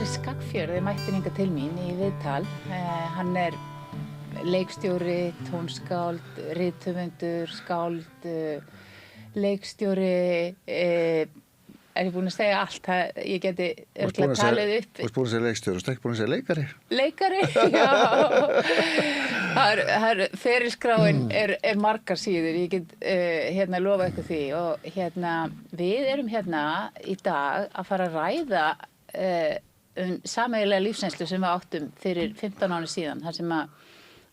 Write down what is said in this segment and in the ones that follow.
Ari Skagfjörð mætti hingað til mín í viðtal. Hann leikstjóri, tónskáld, rithöfundur, skáld, leikstjóri, ég búin að segja allt? Ég geti örugglega talið upp. Þú ert búin að segja leikstjóri, þú ert ekki búin að segja leikari? Leikari, já. Ferilskráin margar síður, ég get lofa ykkur því. Og við erum í dag að fara að ræða sameiginlega lífsreynslu sem við áttum fyrir 15 árum síðan, þar sem að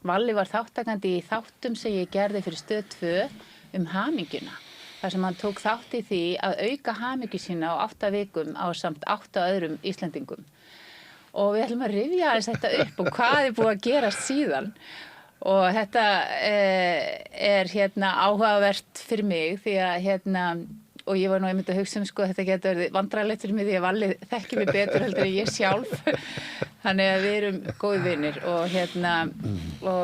Valli var þáttakandi í þáttum sem ég gerði fyrir Stöð 2 hamingjuna. Þar sem hann tók þátt í því að auka hamingju sína á 8 vikum ásamt 8 öðrum Íslendingum. Og við ætlum að rifja aðeins þetta upp og hvað búið að gerast síðan. Og þetta áhugavert fyrir mig því að og ég var nú einmitt að hugsa sko þetta getur verið vandræðalegt fyrir mig því að Valli þekkir mig betur heldur en ég sjálf. Þannig að við erum góðir vinir og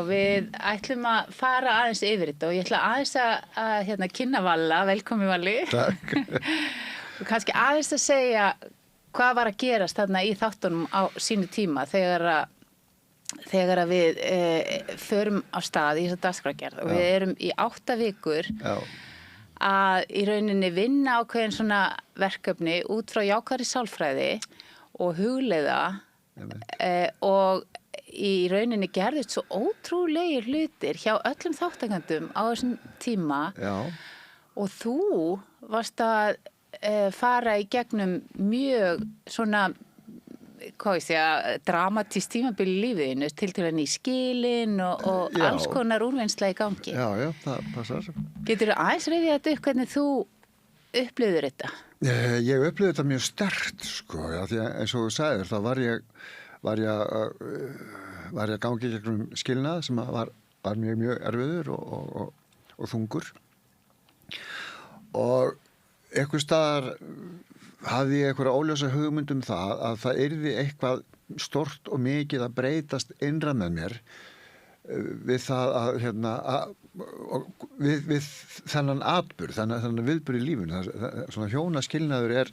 við ætlum að fara aðeins yfir þetta og ég ætla aðeins að kynna Valla, velkomin Valli. Takk. Og kannski aðeins að segja hvað var að gerast þarna í þáttunum á sínu tíma þegar að við förum á stað í þessa dagskrárgerð og við erum í 8 vikur. Já. Að í rauninni vinna ákveðin svona verkefni út frá jákvæðri sálfræði og hugleiða og í rauninni gerðist svo ótrúlegir hlutir hjá öllum þáttakendum á þessum tíma. Já. Og þú varst að fara í gegnum mjög svona dramatískt tímabil í lífiðinu til í skilin og alls konar úrvinnsla í gangi. Já, það passar. Geturðu aðeins rifjað þetta upp hvernig þú upplifðir þetta? Ég upplifði þetta mjög sterkt, sko, því að eins og þú sagðir, þá var ég að gangi gegnum skilnað sem var mjög, mjög erfiður og þungur. Og einhvers staðar hafði ég einhverja óljósa hugmynd það að það yrði eitthvað stórt og mikið að breytast innra með mér við það að við þennan atburð, þennan viðburð í lífinu. Svona hjónaskilnaður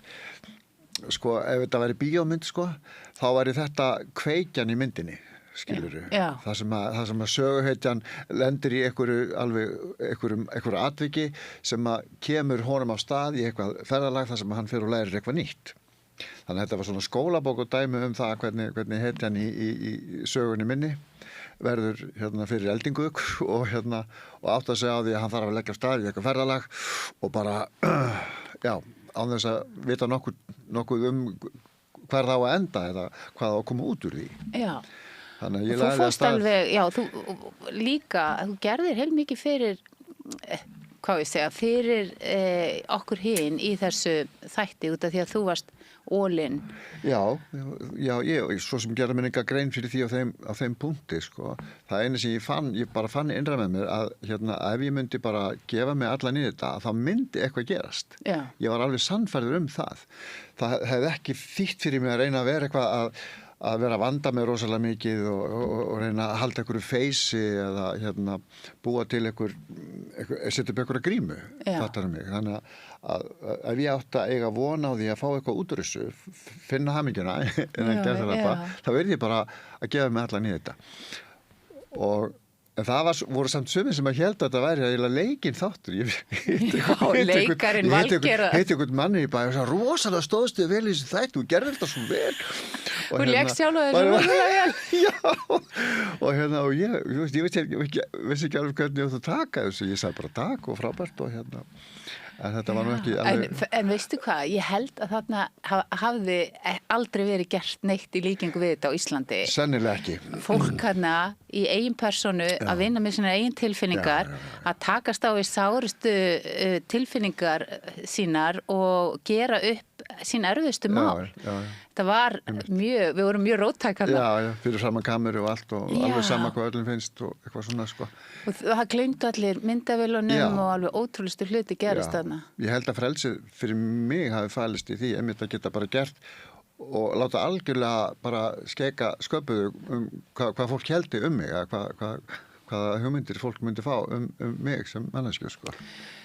sko, ef þetta væri bíómynd, sko, þá væri þetta kveikjan í myndinni, skilurðu. Já. Það sem að söguhetjan lendir í einhverju atviki sem að kemur honum á stað í eitthvað ferðalag þar sem hann fer og lærir eitthvað nýtt. Þannig að þetta var svona skólabók og dæmi það hvernig hetjan í sögunni minni verður fyrir eldingu og átt að segja á því að hann þarf að leggja af stað í eitthvað ferðalag og bara, án þess að vita nokkuð hver það á að enda eða hvað á að koma út úr því. Já. Þannig að ég lagði að stað. Þú gerðir heilmikið fyrir, fyrir okkur hin í þessu þætti út af því að þú varst all-in. Já, ég svo sem gerði mér enga grein fyrir því á þeim punkti, sko. Það eina sem ég bara fann innra með mér að ef ég myndi bara gefa mig allan í þetta, þá myndi eitthvað gerast. Já. Ég var alveg sannfærður það. Það hefði ekki þýtt fyrir mig að reyna að vera eitthvað að vera að vanda mig rosalega mikið og reyna að halda einhverju feysi eða búa til setja upp einhverja grímu, fattar mig. Þannig að ef ég átti að eiga von á því að fá eitthvað út úr þessu, finna hamingjuna, þá verði ég bara að gefa mig allan í þetta. En það voru samt sumir sem að héldu að þetta væri eiginlega leikinn þáttur. Leikarinn Valgerða. Hitti einhvern manni í bæ og sagði, rosalega stóðstu vel í þessu þætti, þú gerðir þetta svo vel. Hún lékst sjálf þessu rosalega vel. Já, og ég vissi ekki alveg hvernig ég átti að taka þessu. Ég sagði bara takk og frábært og en þetta var nú ekki alveg. En veistu hvað, ég held að þarna hafði aldrei verið gert neitt í líkingu við þetta á Íslandi. Sennilega ekki. Fólk í eigin persónu að vinna með sínar eigin tilfinningar, að takast á við sárustu tilfinningar sínar og gera upp sín erfiðustu mál. Það var við vorum mjög róttæk. Já, fyrir saman kameru og allt og alveg sama hvað öllum finnst og eitthvað svona, sko. Og það gleymdu allir myndavélunum og alveg ótrúlegustu hluti gerast þarna. Ég held að frelsið fyrir mig hafi falist í því einmitt að geta bara gert og láta algjörlega bara skeka sköpuðu hvað fólk heldi mig, hvaða hugmyndir fólk myndi fá mig sem manneskju, sko.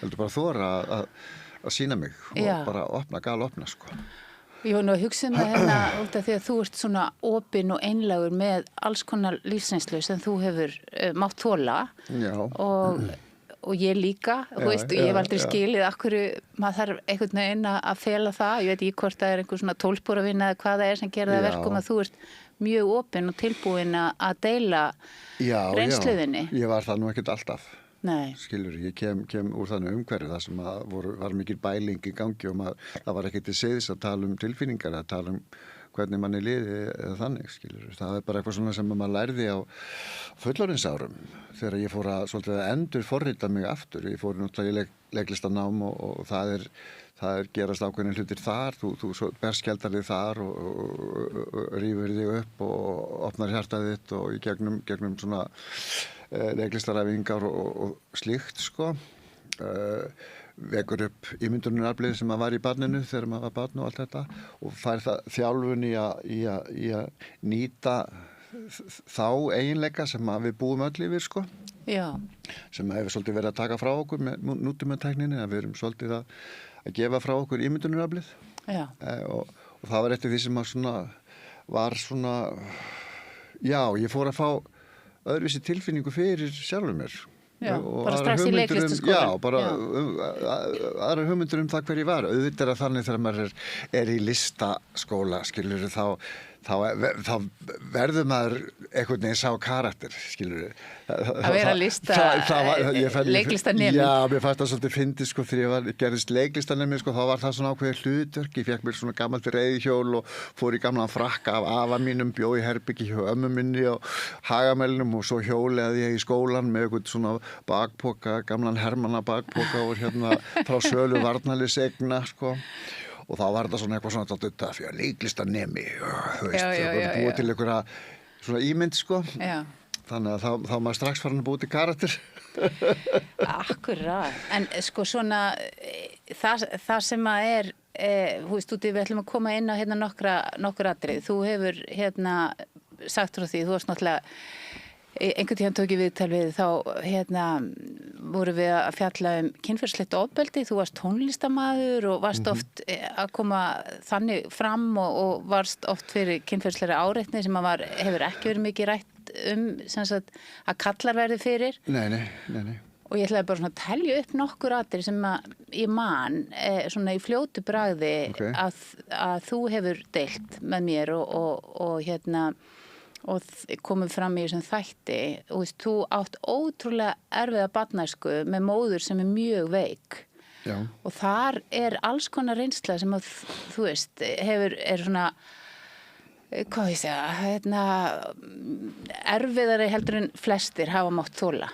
Heldur bara þora að sýna mig og bara opna, sko. Ég var nú að hugsa það hérna út af því að þú ert svona opinn og einlægur með alls konar lífsreynslu sem þú hefur mátt þola og ég líka, þú veist, og ég hef aldrei skilið af hverju maður þarf einhvern veginn að fela það, ég veit ekki hvort það einhver svona tólsporavinna eða hvað það sem gerir það verkum að þú ert mjög opinn og tilbúin að deila reynsluðinni. Já, ég var það nú ekkert alltaf. Nei. Skilur, ég kem úr þannig umhverfi þar sem var mikil bæling í gangi og það var ekkert til siðis að tala um tilfinningar, að tala um hvernig manni liði eða þannig, skilur. Það bara eitthvað svona sem maður lærði á fullorðinsárum þegar ég fór að endur forrita mig aftur. Ég fór náttúrulega í leiklistanám og það er gerast ákveðin hlutir þar, þú berskjaldar þig þar og rífur þig upp og opnar hjartað þitt og í gegnum svona leiklistaræfingar og slíkt, sko. Vekur upp ímyndunaraflið sem maður var í barninu þegar maður var barn og allt þetta og fær það þjálfun í að nýta þá eiginleika sem við búum öll yfir, sko. Já. Sem hefur svolítið verið að taka frá okkur með nútímatækninni, að við erum svolítið að gefa frá okkur ímyndunaraflið. Já. Og það var eftir því sem var svona, já, ég fór að fá öðruvísi tilfinningu fyrir sjálfur mér. Já, bara strax í leiklistaskóla. Já, bara aðra hugmyndur það hver ég var. Auðvitað þannig þegar maður er í listaskóla, skilur, þá verður maður einhvern veginn sá karakter, skilur. Að vera leiklistanemi. Já, mér fannst það svolítið fyndið, sko, þegar ég gerðist leiklistanemi, sko, þá var það svona ákveðið hlutverk. Ég fekk mér svona gamalt reiðhjól og fór í gamlan frakka af afa mínum, bjó í herbyggi hjá ömmu minni og Hagamælinum og svo hjólaði ég í skólan með einhvern svona bakpoka, gamlan Hermanna bakpoka og frá sölu varnarliðsegna, sko. Og þá var þetta svona eitthvað svona þetta fyrir leiklistanemi, þú veist, það var búið til einhverja svona ímynd, sko. Já. Þannig að þá maður strax farin að búið til karakter. Akkurat. En sko svona, það sem að þú veist, við ætlum að koma inn á nokkur atrið. Þú hefur sagt frá því, þú varst náttúrulega, einhvern tíðan tók ég viðtal við þá voru við að fjalla kynferðislegt ofbeldi, þú varst tónlistamaður og varst oft að koma þannig fram og varst oft fyrir kynferðislega áreitni sem hefur ekki verið mikið rætt sem sagt, að kallar verði fyrir. Nei. Og ég ætlaði bara svona að telja upp nokkur atriði sem ég man svona í fljótu bragði að þú hefur deilt með mér og komum fram í þessum þætti og þú átt ótrúlega erfiða barnæsku með móður sem mjög veik. Já. Og þar alls konar reynsla sem að þú veist er svona hvað ég segja erfiðari heldur en flestir hafa mátt þola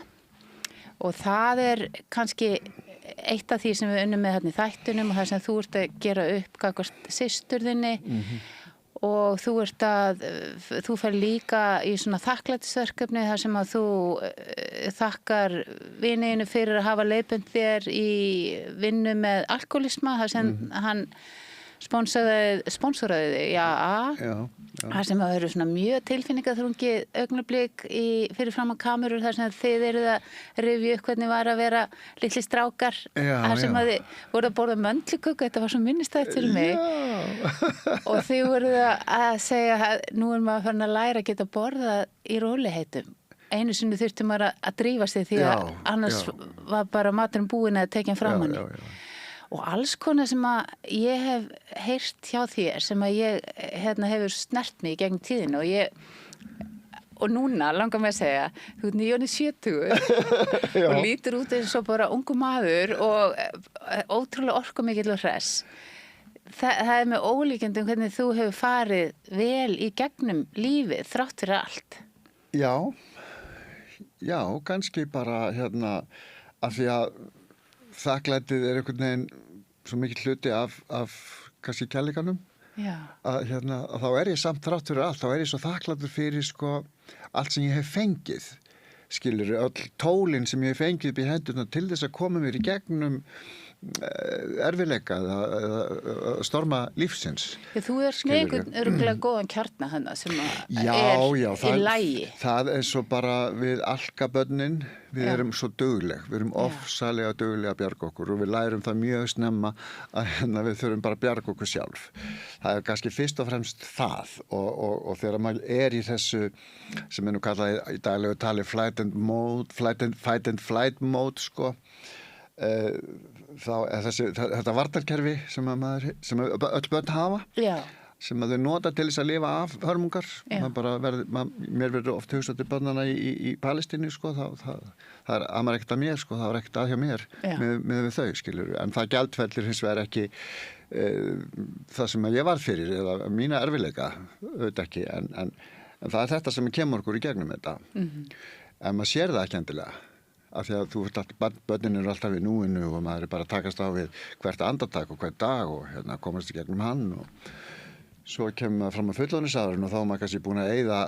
og það kannski eitt af því sem við unnum með þarna í þættunum og það sem þú ert að gera upp gagnvart systur þinni og þú fer líka í svona þakklætisverkefni þar sem að þú þakkar vininu fyrir að hafa leiðbent þér í vinnu með alkoholisma þar sem hann sponsoraði þig, já. Það sem að vera svona mjög tilfinningaþrungi augnablik fyrir fram á kamerur þar sem þið eruð að rifja upp hvernig var að vera litli strákar þar sem að þið voru að borða möndluköku, þetta var svo minnistætt fyrir mig og þið voruð að segja að nú maður farin að læra að geta borða í róliheitum. Einu sinni þurfti maður að drífa sig því að annars var bara maturinn búinn að tekja fram hann. Og alls konar sem að ég hef heyrt hjá þér sem að ég hefur snert mig í gegnum tíðinu og núna langar mig að segja þú ert nýjónið 70 og lítur út eins og bara ungu maður og ótrúlega orkumikill og hress. Það með ólíkjendum hvernig þú hefur farið vel í gegnum lífið þrátt fyrir allt. Já, kannski bara af því að þakklætið einhvern veginn svo mikill hluti af kannski kærleikanum að þá ég samt þrátt fyrir allt, þá ég svo þakklætur fyrir sko allt sem ég hef fengið skilur, öll tólin sem ég hef fengið upp í hendurna til þess að koma mér í gegnum erfiðleika eða storma lífsins. Þú með einhvern örugglega góðan kjarna hana sem Já, í lagi. Það svo bara við alkabönnin, við erum svo dugleg, við erum ofsalega duglega að bjarga okkur og við lærum það mjög snemma að við þurfum bara að bjarga okkur sjálf. Það kannski fyrst og fremst það og þegar maður í þessu sem nú kallað í daglegu tali fight and flight mode, sko, þá þetta varnarkerfi sem öll börn hafa, sem að þau nota til þess að lifa af hörmungar. Mér verður oft hugsað til börnana í Palestínu, sko, það amar ekkert að mér, sko, það var ekkert að hjá mér með þau, skilur, en það gjaldfellir hins vegar ekki það sem ég varð fyrir eða mína erfiðleika, auðvitað ekki, en það þetta sem kemur okkur í gegnum þetta. En maður sér það ekki endilega, af því að börnin eru alltaf í núinu og maður bara að takast á við hvert andartak og hvert dag og komast í gegnum hann og svo kemur maður fram á fullorðinsárin og þá er maður kannski búin að eyða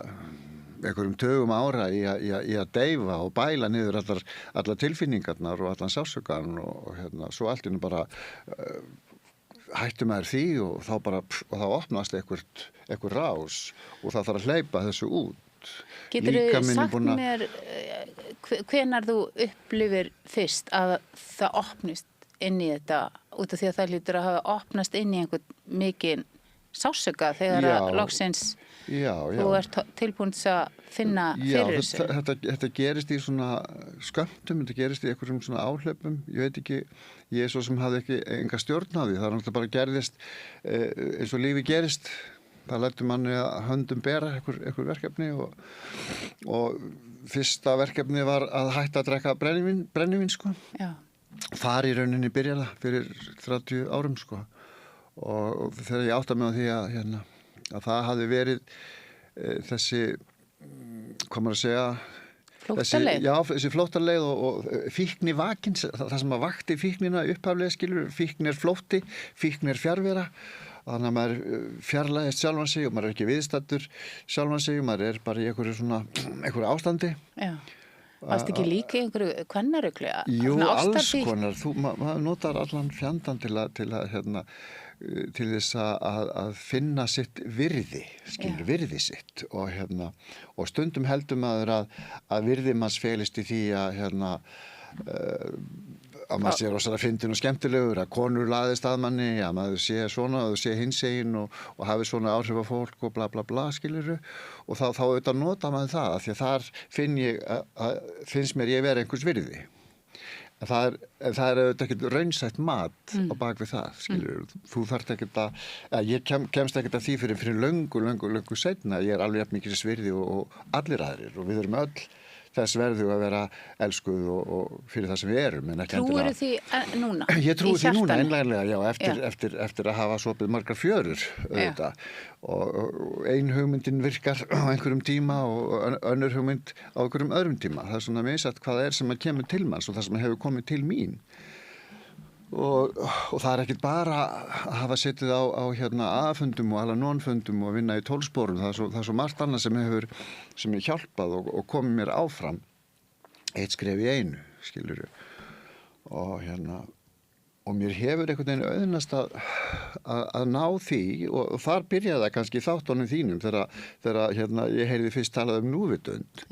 einhverjum tugum ára í að deyfa og bæla niður allar tilfinningarnar og allan sársaukann og svo allt innu bara hættum maður því og þá opnast einhver rás og það þarf að hleypa þessu út. Geturðu sagt mér hvenær þú upplifir fyrst að það opnist inn í þetta út af því að það hlýtur að hafa opnast inn í einhvern mikinn sársauka þegar að loksins þú ert tilbúin að finna fyrir þessu? Þetta gerist í svona skömmtum, þetta gerist í einhverjum svona áhlaupum, ég veit ekki, ég svo sem hafði ekki enga stjórn á því, það náttúrulega bara gerðist eins og lífi gerist, það lætur manni að höndum bera einhver verkefni og fyrsta verkefni var að hætta að drekka brennivín, sko. Þar í rauninni byrjaði fyrir 30 árum, sko. Og þegar ég átta mig á því að það hafði verið þessi, hvað maður að segja, flóttaleið. Þessi flóttaleið og fíkni vakinn, það sem að vakti fíknina upphaflega, skilur, fíkn flótti, fíkn fjarvera, þannig að maður fjarlægist sjálfan sig og maður ekki viðstaddur sjálfan sig, maður bara í einhverju ástandi. Varst ekki líka í einhverju kvennaruglu? Jú, alls konar. Maður notar allan fjandann til þess að finna sitt virði, skilur, virði sitt og stundum heldur maður að virði manns felist í því að maður sé rosalega fyndinn og skemmtilegur, að konur laðist að manni, að maður sé svona, að þú sé hinsegin og hafi svona áhrif á fólk og bla bla bla, skilurðu, og þá auðvitað nota maður það, af því að þar finnst mér ég vera einhvers virði. En það er auðvitað ekkert raunsætt mat á bak við það, skilurðu, þú þarft ekkert ég kemst ekkert að því fyrir löngu seinna, ég alveg jafn mikið virði og allir aðrir og við erum öll þess verðu að vera elskuð og fyrir það sem við erum, en ekki endilega. Trúirðu því núna? Ég trúi því núna, einlæglega, já, eftir að hafa sopið margar fjörur, auðvitað. Og ein hugmyndin virkar á einhverjum tíma og önnur hugmynd á einhverjum öðrum tíma. Það svona misjafnt hvað það sem að kemur til manns og það sem hefur komið til mín. Og það ekkert bara að hafa setið á A-fundum og Al-Anon-fundum og vinna í 12 sporum, það er svo margt annað sem hefur hjálpað og komið mér áfram eitt skref í einu, skilurðu, og mér hefur einhvern veginn auðnast að ná því og þar byrjaði það kannski í þáttunum þínum þegar ég heyrði fyrst talað núvitund.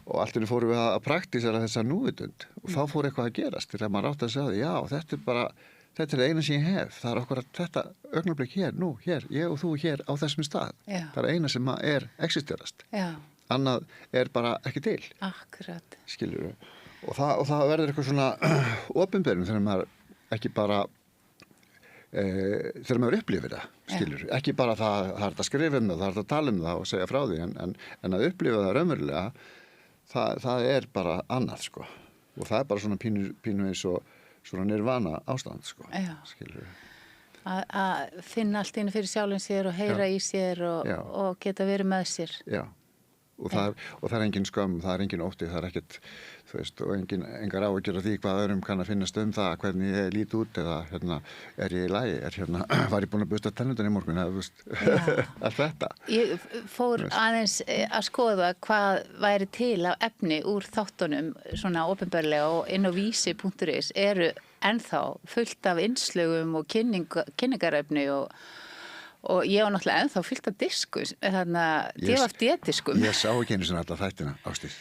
Og allt inni fórum við að praktísera þessa núvitund og þá fór eitthvað að gerast þegar maður átti að segja það, já, þetta er eina sem ég hef, það er okkur að þetta augnablik hér, ég og þú hér á þessum stað, það er eina sem existerast, annað er bara ekki til. Akkurat. Skilurðu, og það verður eitthvað svona opinberun þegar maður ekki bara þegar maður upplifir það, skilurðu, ekki bara það er að skrifa það er að tala það og segja frá því en að upplifa það raunverulega það er bara annað, sko, og það er bara svona pínu eins og svona nirvana ástand, sko, skilurðu. Að finna allt inn fyrir sjálfum sér og heyra í sér og geta verið með sér. Já. Og það er engin skömm, það er engin ótti, það er ekkert, þú veist, og engar áhyggjur af því hvað öðrum kann að finnast það, hvernig ég lít út eða er ég í lagi, var ég búin að busta tennundan í morgun, eða, þú veist, allt þetta. Ég fór aðeins að skoða hvað væri til af efni úr þáttunum, svona opinberlega og inn á vísi.is eru ennþá fullt af innslögum og kynningarefni og ég var náttúrulega ennþá fullt af diskum, DFD-diskum. Ég sá ekki einu svona alla þættina, Ásdís.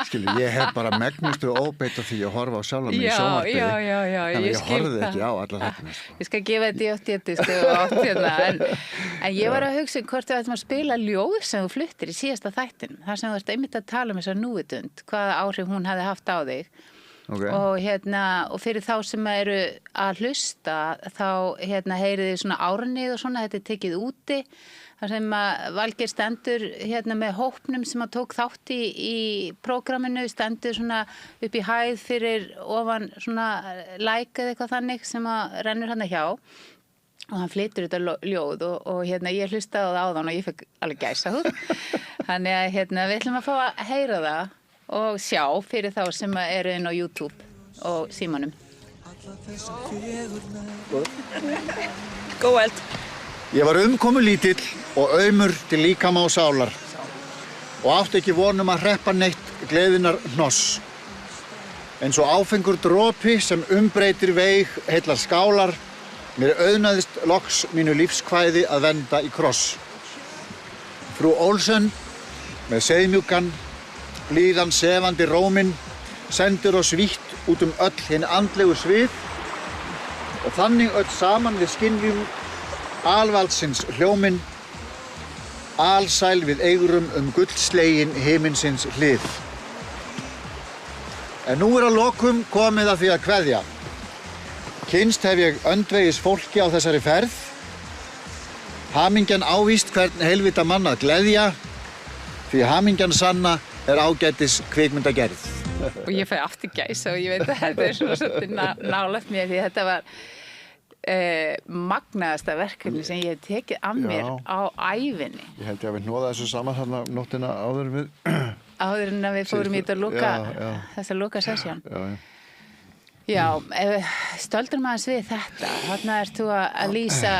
Skilu, ég hef bara megnustu óbeitt á því að horfa á sjálfa mig í sjónvarpi. Já, þannig ég ég skil horfði það. ekki á alla þættina. Sko. Ég skal gefa DFD-disk en ég var að hugsa hvort við ættum að spila ljóð sem þú fluttir í síðasta þættin, þar sem þú ert einmitt að tala um þessa núvitund, hvaða áhrif hún hefði haft á þig. Okay. Og fyrir þá sem eru að hlusta þá heyrið þið svona árnið og svona, þetta tekið úti þar sem að Valgeir stendur með hópnum sem að tók þátt í prógraminu, stendur svona upp í hæð fyrir ofan svona eða eitthvað þannig sem að rennur hann hjá og hann flytur þetta ljóð og ég hlustaði á það áðan og ég fekk alveg gæsahúð þannig að við ætlum að fá að heyra það og sjá fyrir þá sem eru inn á YouTube og símanum. Góð eld. Ég var lítill og aumur til líkama og sálar og átti ekki vonum að hreppa neitt gleðinar hnoss. Eins og áfengur dropi sem umbreytir veig heillar skálar, mér auðnaðist loks mínu lífskvæði að venda í kross. Frú Olsen með seiðmjúkan blíðan sefandi róminn sendir oss vítt út öll hinn andlegu svið og þannig öll saman við skynjum alvaldsins hljóminn alsæl við eigrum gullslegin himinsins hlið. En nú að lokum komið að því að kveðja. Kynnst hef ég öndvegis fólki á þessari ferð. Hamingjan ávíst hvern heilvita mann að gleðja því hamingjan sanna ágætis kvikmyndagerð. Og ég fæ aftur gæsa og ég veit að þetta svona svolítið nálægt mér því þetta var magnaðasta verkefni sem ég hef tekið af mér á ævinni. Ég held ég að við hnoða þessu saman þarna nóttina áður en við fórum í þessa loka sessjón. Já, stöldrum aðeins við þetta. Þarna ert þú að lýsa,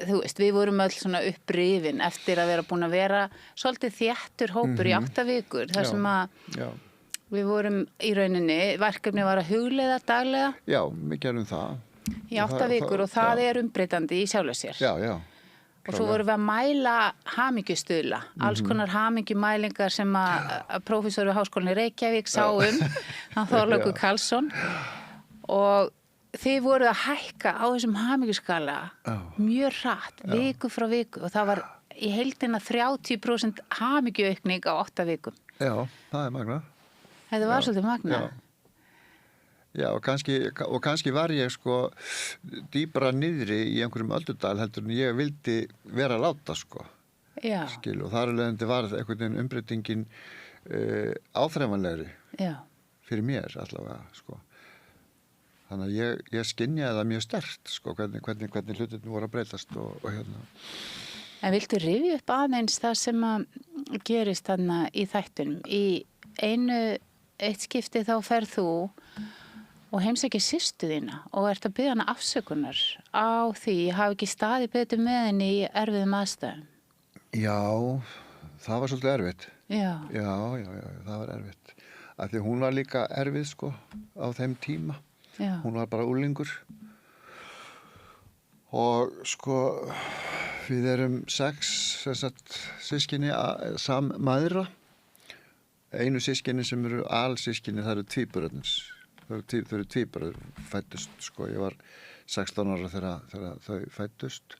þú veist, við vorum öll svona upprifin eftir að vera búin að vera svolítið þéttur hópur í 8 vikur. Þar sem að við vorum í rauninni, verkefni var að hugleiða daglega. Já, við gerum það. Í 8 vikur og það er umbreytandi í sjálfu sér. Já. Og svo vorum við að mæla hamingjustuðla, alls konar hamingjumælingar sem að prófessor við Háskólann í Reykjavík sá hann Þorlákur Karlsson. Og þið voruð að hækka á þessum hamingjuskala mjög hratt, viku frá viku og það var í heildina 30% hamingjuaukning á 8 vikum. Já, það er magnað. Þetta var svolítið magnað. Já, og kannski var ég sko dýpra niðri í einhverjum öldudal heldur en ég vildi vera að láta sko. Já. Skil, og þar alveg var einhvern veginn umbreytingin áþreifanlegri fyrir mér allavega sko. Þannig að ég skynjaði það mjög sterkt, sko, hvernig hlutirnir voru að breytast og hérna. En viltu rifja upp aðeins það sem að gerist þarna í þættunum? Í eitt skipti þá ferð þú og heimsækir systur þína og ert að biðja hana afsökunar á því hafi ekki staðið betur með henni í erfiðum aðstæðum. Já, það var svolítið erfitt. Já, það var erfitt. Af því hún var líka erfið, sko, á þeim tíma. Já. Hún var bara unglingur og sko við erum 6 systkini sammæðra. Einu systkini sem eru alsystkini, það eru tvíburarnir. Þau eru tvíburar fæddust, sko. Ég var 16 ára þegar þau fæddust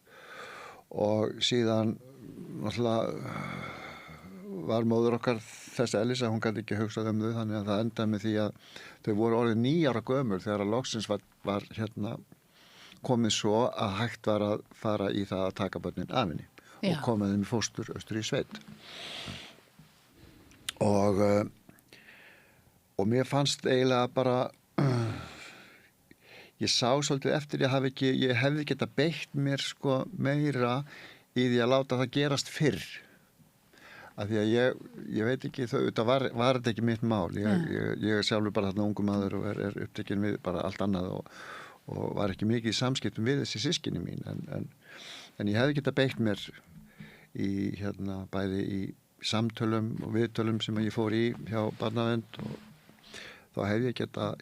og síðan náttúrulega var móður okkar þess eðlis að hún gat ekki hugsað þau, þannig að það endaði með því að þau voru orðið 9 ára gömul þegar að loksins var hérna komið svo að hægt var að fara í það að taka börnin af henni og koma þeim í fóstur austur í sveit. Og mér fannst eiginlega bara ég sá svolítið eftir ég hefði getað beitt mér sko meira í því að láta það gerast fyrr. Af því að ég veit ekki, þetta var þetta ekki mitt mál. Ég er sjálfur bara þarna ungu maður og er upptekinn við bara allt annað og var ekki mikið í samskiptum við þessi systkini mín. En ég hefði getað beitt mér í bæði í samtölum og viðtölum sem ég fór í hjá barnavernd og þá hefði ég getað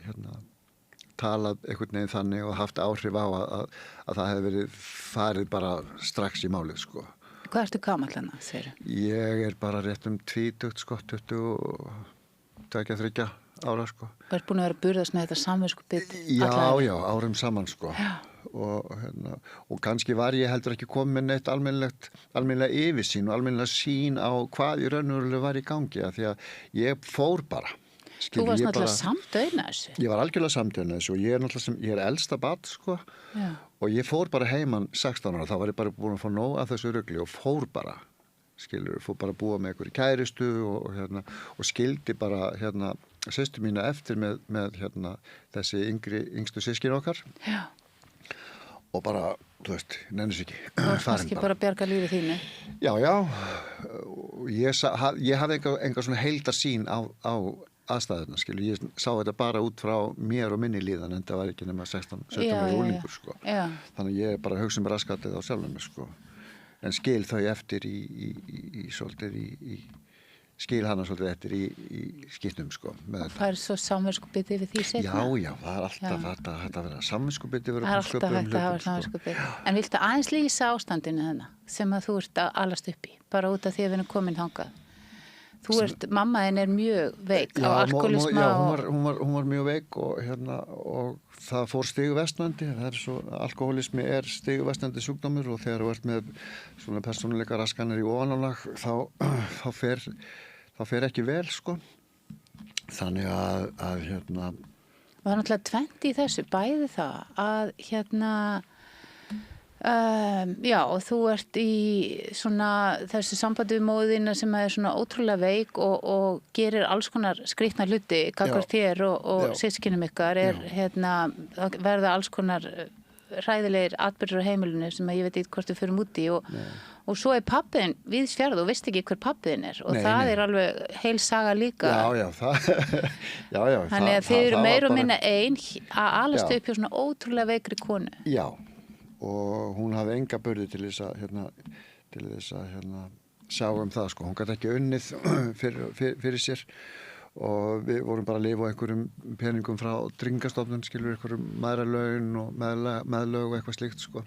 talað einhvern veginn þannig og haft áhrif á að það hefði verið farið bara strax í málið, sko. Hvað ertu gamall hana, segirðu? Ég er bara rétt 20, sko, 22-23 ára, sko. Þú ert búin að vera að burðast með þetta samviskubit Já, árum saman, sko. Og kannski var ég heldur ekki komið með neitt almennilega yfirsýn og almennilega sín á hvað í raunverulega var í gangi, af því að ég fór bara. Þú varst náttúrulega samdauðna þessu. Ég var algjörlega samdauðna þessu og ég er elsta barn, sko. Já. Og ég fór bara heiman 16 ára, þá var ég bara búin að fá nóg af þessu rugli og fór bara, fór bara að búa með einhverju kæristu og skildi bara systur mína eftir með þessi yngstu systkin okkar. Já. Og bara, þú veist, nennis ekki. Þú varst kannski bara að bjarga lífið þínu. Já. Ég hafði enga svona heildarsýn á aðstæðuna, ég sá þetta bara út frá mér og minni líðan, en það var ekki nema 16-17 ára úlingur, sko. Já. Þannig að ég bara hugsa með raskatið á sjálfum mér, sko. En skil þau eftir skil hana svolítið eftir í skýrnum, sko. Og færð svo samviskubiti við því seinna? Já, það er alltaf hægt að vera samviskubiti. Það er alltaf hægt að hafa samviskubiti. En viltu aðeins lýsa ástandinu þarna sem að þú ert að alast upp í, bara út af því að við erum komin þangað? Mamma þín er mjög veik á alkoholisma. Já, hún var mjög veik og það fór stiguvestnandi. Það er svo, alkoholismi er stiguvestnandi sjúkdómur og þegar þú ert með svona persónuleika raskanir í ofanálag þá fer ekki vel, sko. Þannig að Og það er náttúrulega tvennt í þessu, bæði það að já, og þú ert í svona þessu sambandi við móðina sem er svona ótrúlega veik og gerir alls konar skrýtna hluti gagnvart þér og systkinum ykkar það verða alls konar hræðilegir atburðir á heimilinu sem ég veit ekki hvort við förum út í og svo er pabbiðin víðs fjarð og veist ekki hver pabbiðin er og það er alveg heil saga líka. Já, þannig að þið eru meira og minna ein að alast upp hjá svona ótrúlega veikri konu. Já. Og hún hafði enga burði til þess að sjá það, sko. Hún gat ekki unnið fyrir sér og við vorum bara að lifa á einhverjum peningum frá Tryggingastofnun, einhverjum mæðralaun og meðlög og eitthvað slíkt, sko.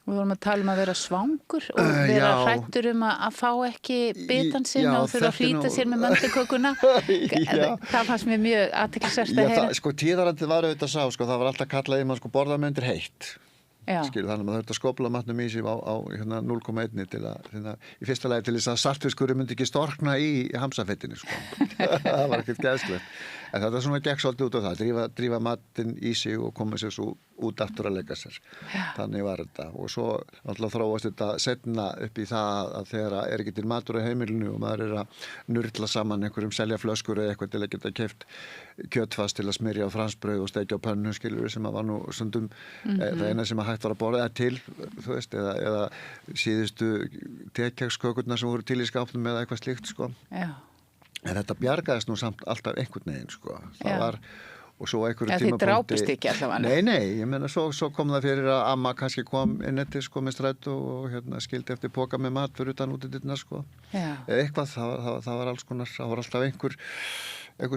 Við vorum að tala um að vera svangur og vera hræddur að fá ekki bitan sinn og þurfa að flýta sér með möndlukökuna. Það fannst mér mjög athyglisvert að heyra. Sko, tíðarandið var auðvitað sá, sko, það var alltaf kallað mann, sko, borða með undir heitt. Þannig að maður þurfti að skopla matnum í sig á 0,1 til í fyrsta lagi til þess að saltfiskurinn myndi ekki storkna í hamsafettinu, sko. Það var ekkert geðslegt. En þetta svona gekk svolítið út á það, drífa matinn í sig og koma sér svo út aftur að leggja sér. Þannig var þetta. Og svo alltaf þróast þetta seinna upp í það að þegar er ekki til matur á heimilinu og maður er að nurla saman einhverjum seljaflöskur eða eitthvað til að geta keypt kjötfast til að smyrja á fransbrauð og steikja á pönnu, sem að var nú stundum það eina sem að hægt var að borða til, þú veist, eða síðustu tekjakskökurnar sem voru til í skápnum eða eitthvað slíkt, sko. Já. En þetta bjargaðist nú samt alltaf einhvern veginn, sko. Það var, og svo einhverju tímapunkti... Þið drápust ekki allavega? Nei, ég meina, svo kom það fyrir að amma kannski kom inn eftir, sko, með strætó og skildi eftir poka með mat fyrir utan útidyrnar, sko. Já. Eða eitthvað, það var alls konar, það var alltaf einhver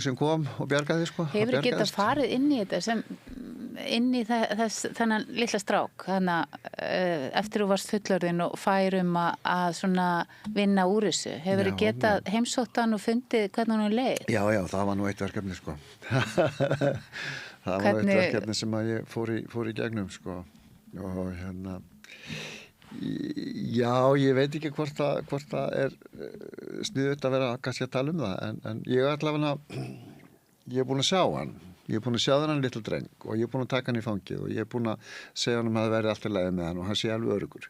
sem kom og bjargaði, sko. Hefur ekki getað farið inn í þetta inn í þennan litla strák, þannig eftir þú varst fullorðin og færum að svona vinna úr þessu. Hefur ekki getað heimsótt hann og fundið hvernig hann leið? Já, það var nú eitt verkefni, sko. Það var eitt verkefni sem að ég fór í gegnum, sko. Og já, ég veit ekki hvort það er sniðugt að vera kannski að tala um það, en ég er búin að sjá hann. Ég er búin að sjá þennan litla dreng og ég er búin að taka hann í fangið og ég er búin að segja hann að það verði alltaf leið með hann og hann sé alveg öruggur.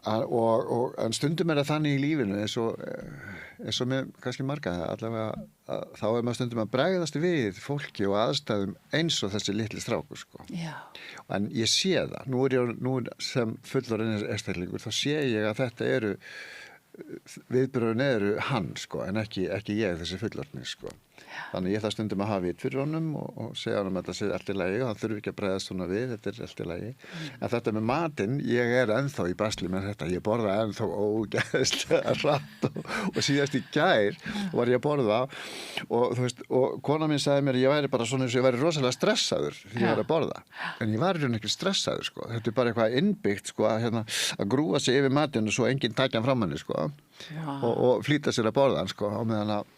En stundum er það þannig í lífinu eins og með kannski marga allavega þá er maður stundum að bregðast við fólki og aðstæðum eins og þessi litli strákur, sko. Já. En ég sé það, nú sem fullorðinn einstaklingur, þá sé ég að þetta eru viðbröðun eru hann sko, en ekki ég, þessi fullorðni sko. Þannig ég það stundum að hafa vit fyrir honum og segja honum að þetta sé allt í lagi og hann þurfi ekki að bregðast svona við, þetta allt í lagi. En þetta með matinn, ég ennþá í basli með þetta, ég borða ennþá ógeðslega hratt og síðast í gær var ég að borða og þú veist, og kona mín sagði mér ég væri bara svona eins og ég væri rosalega stressaður því ég var að borða. En ég var í raun ekki stressaður sko, þetta bara eitthvað innbyggt sko að grúa sig yfir matinn og svo enginn takja hann fram henni sko og flýta sér að borða hann sko á meðan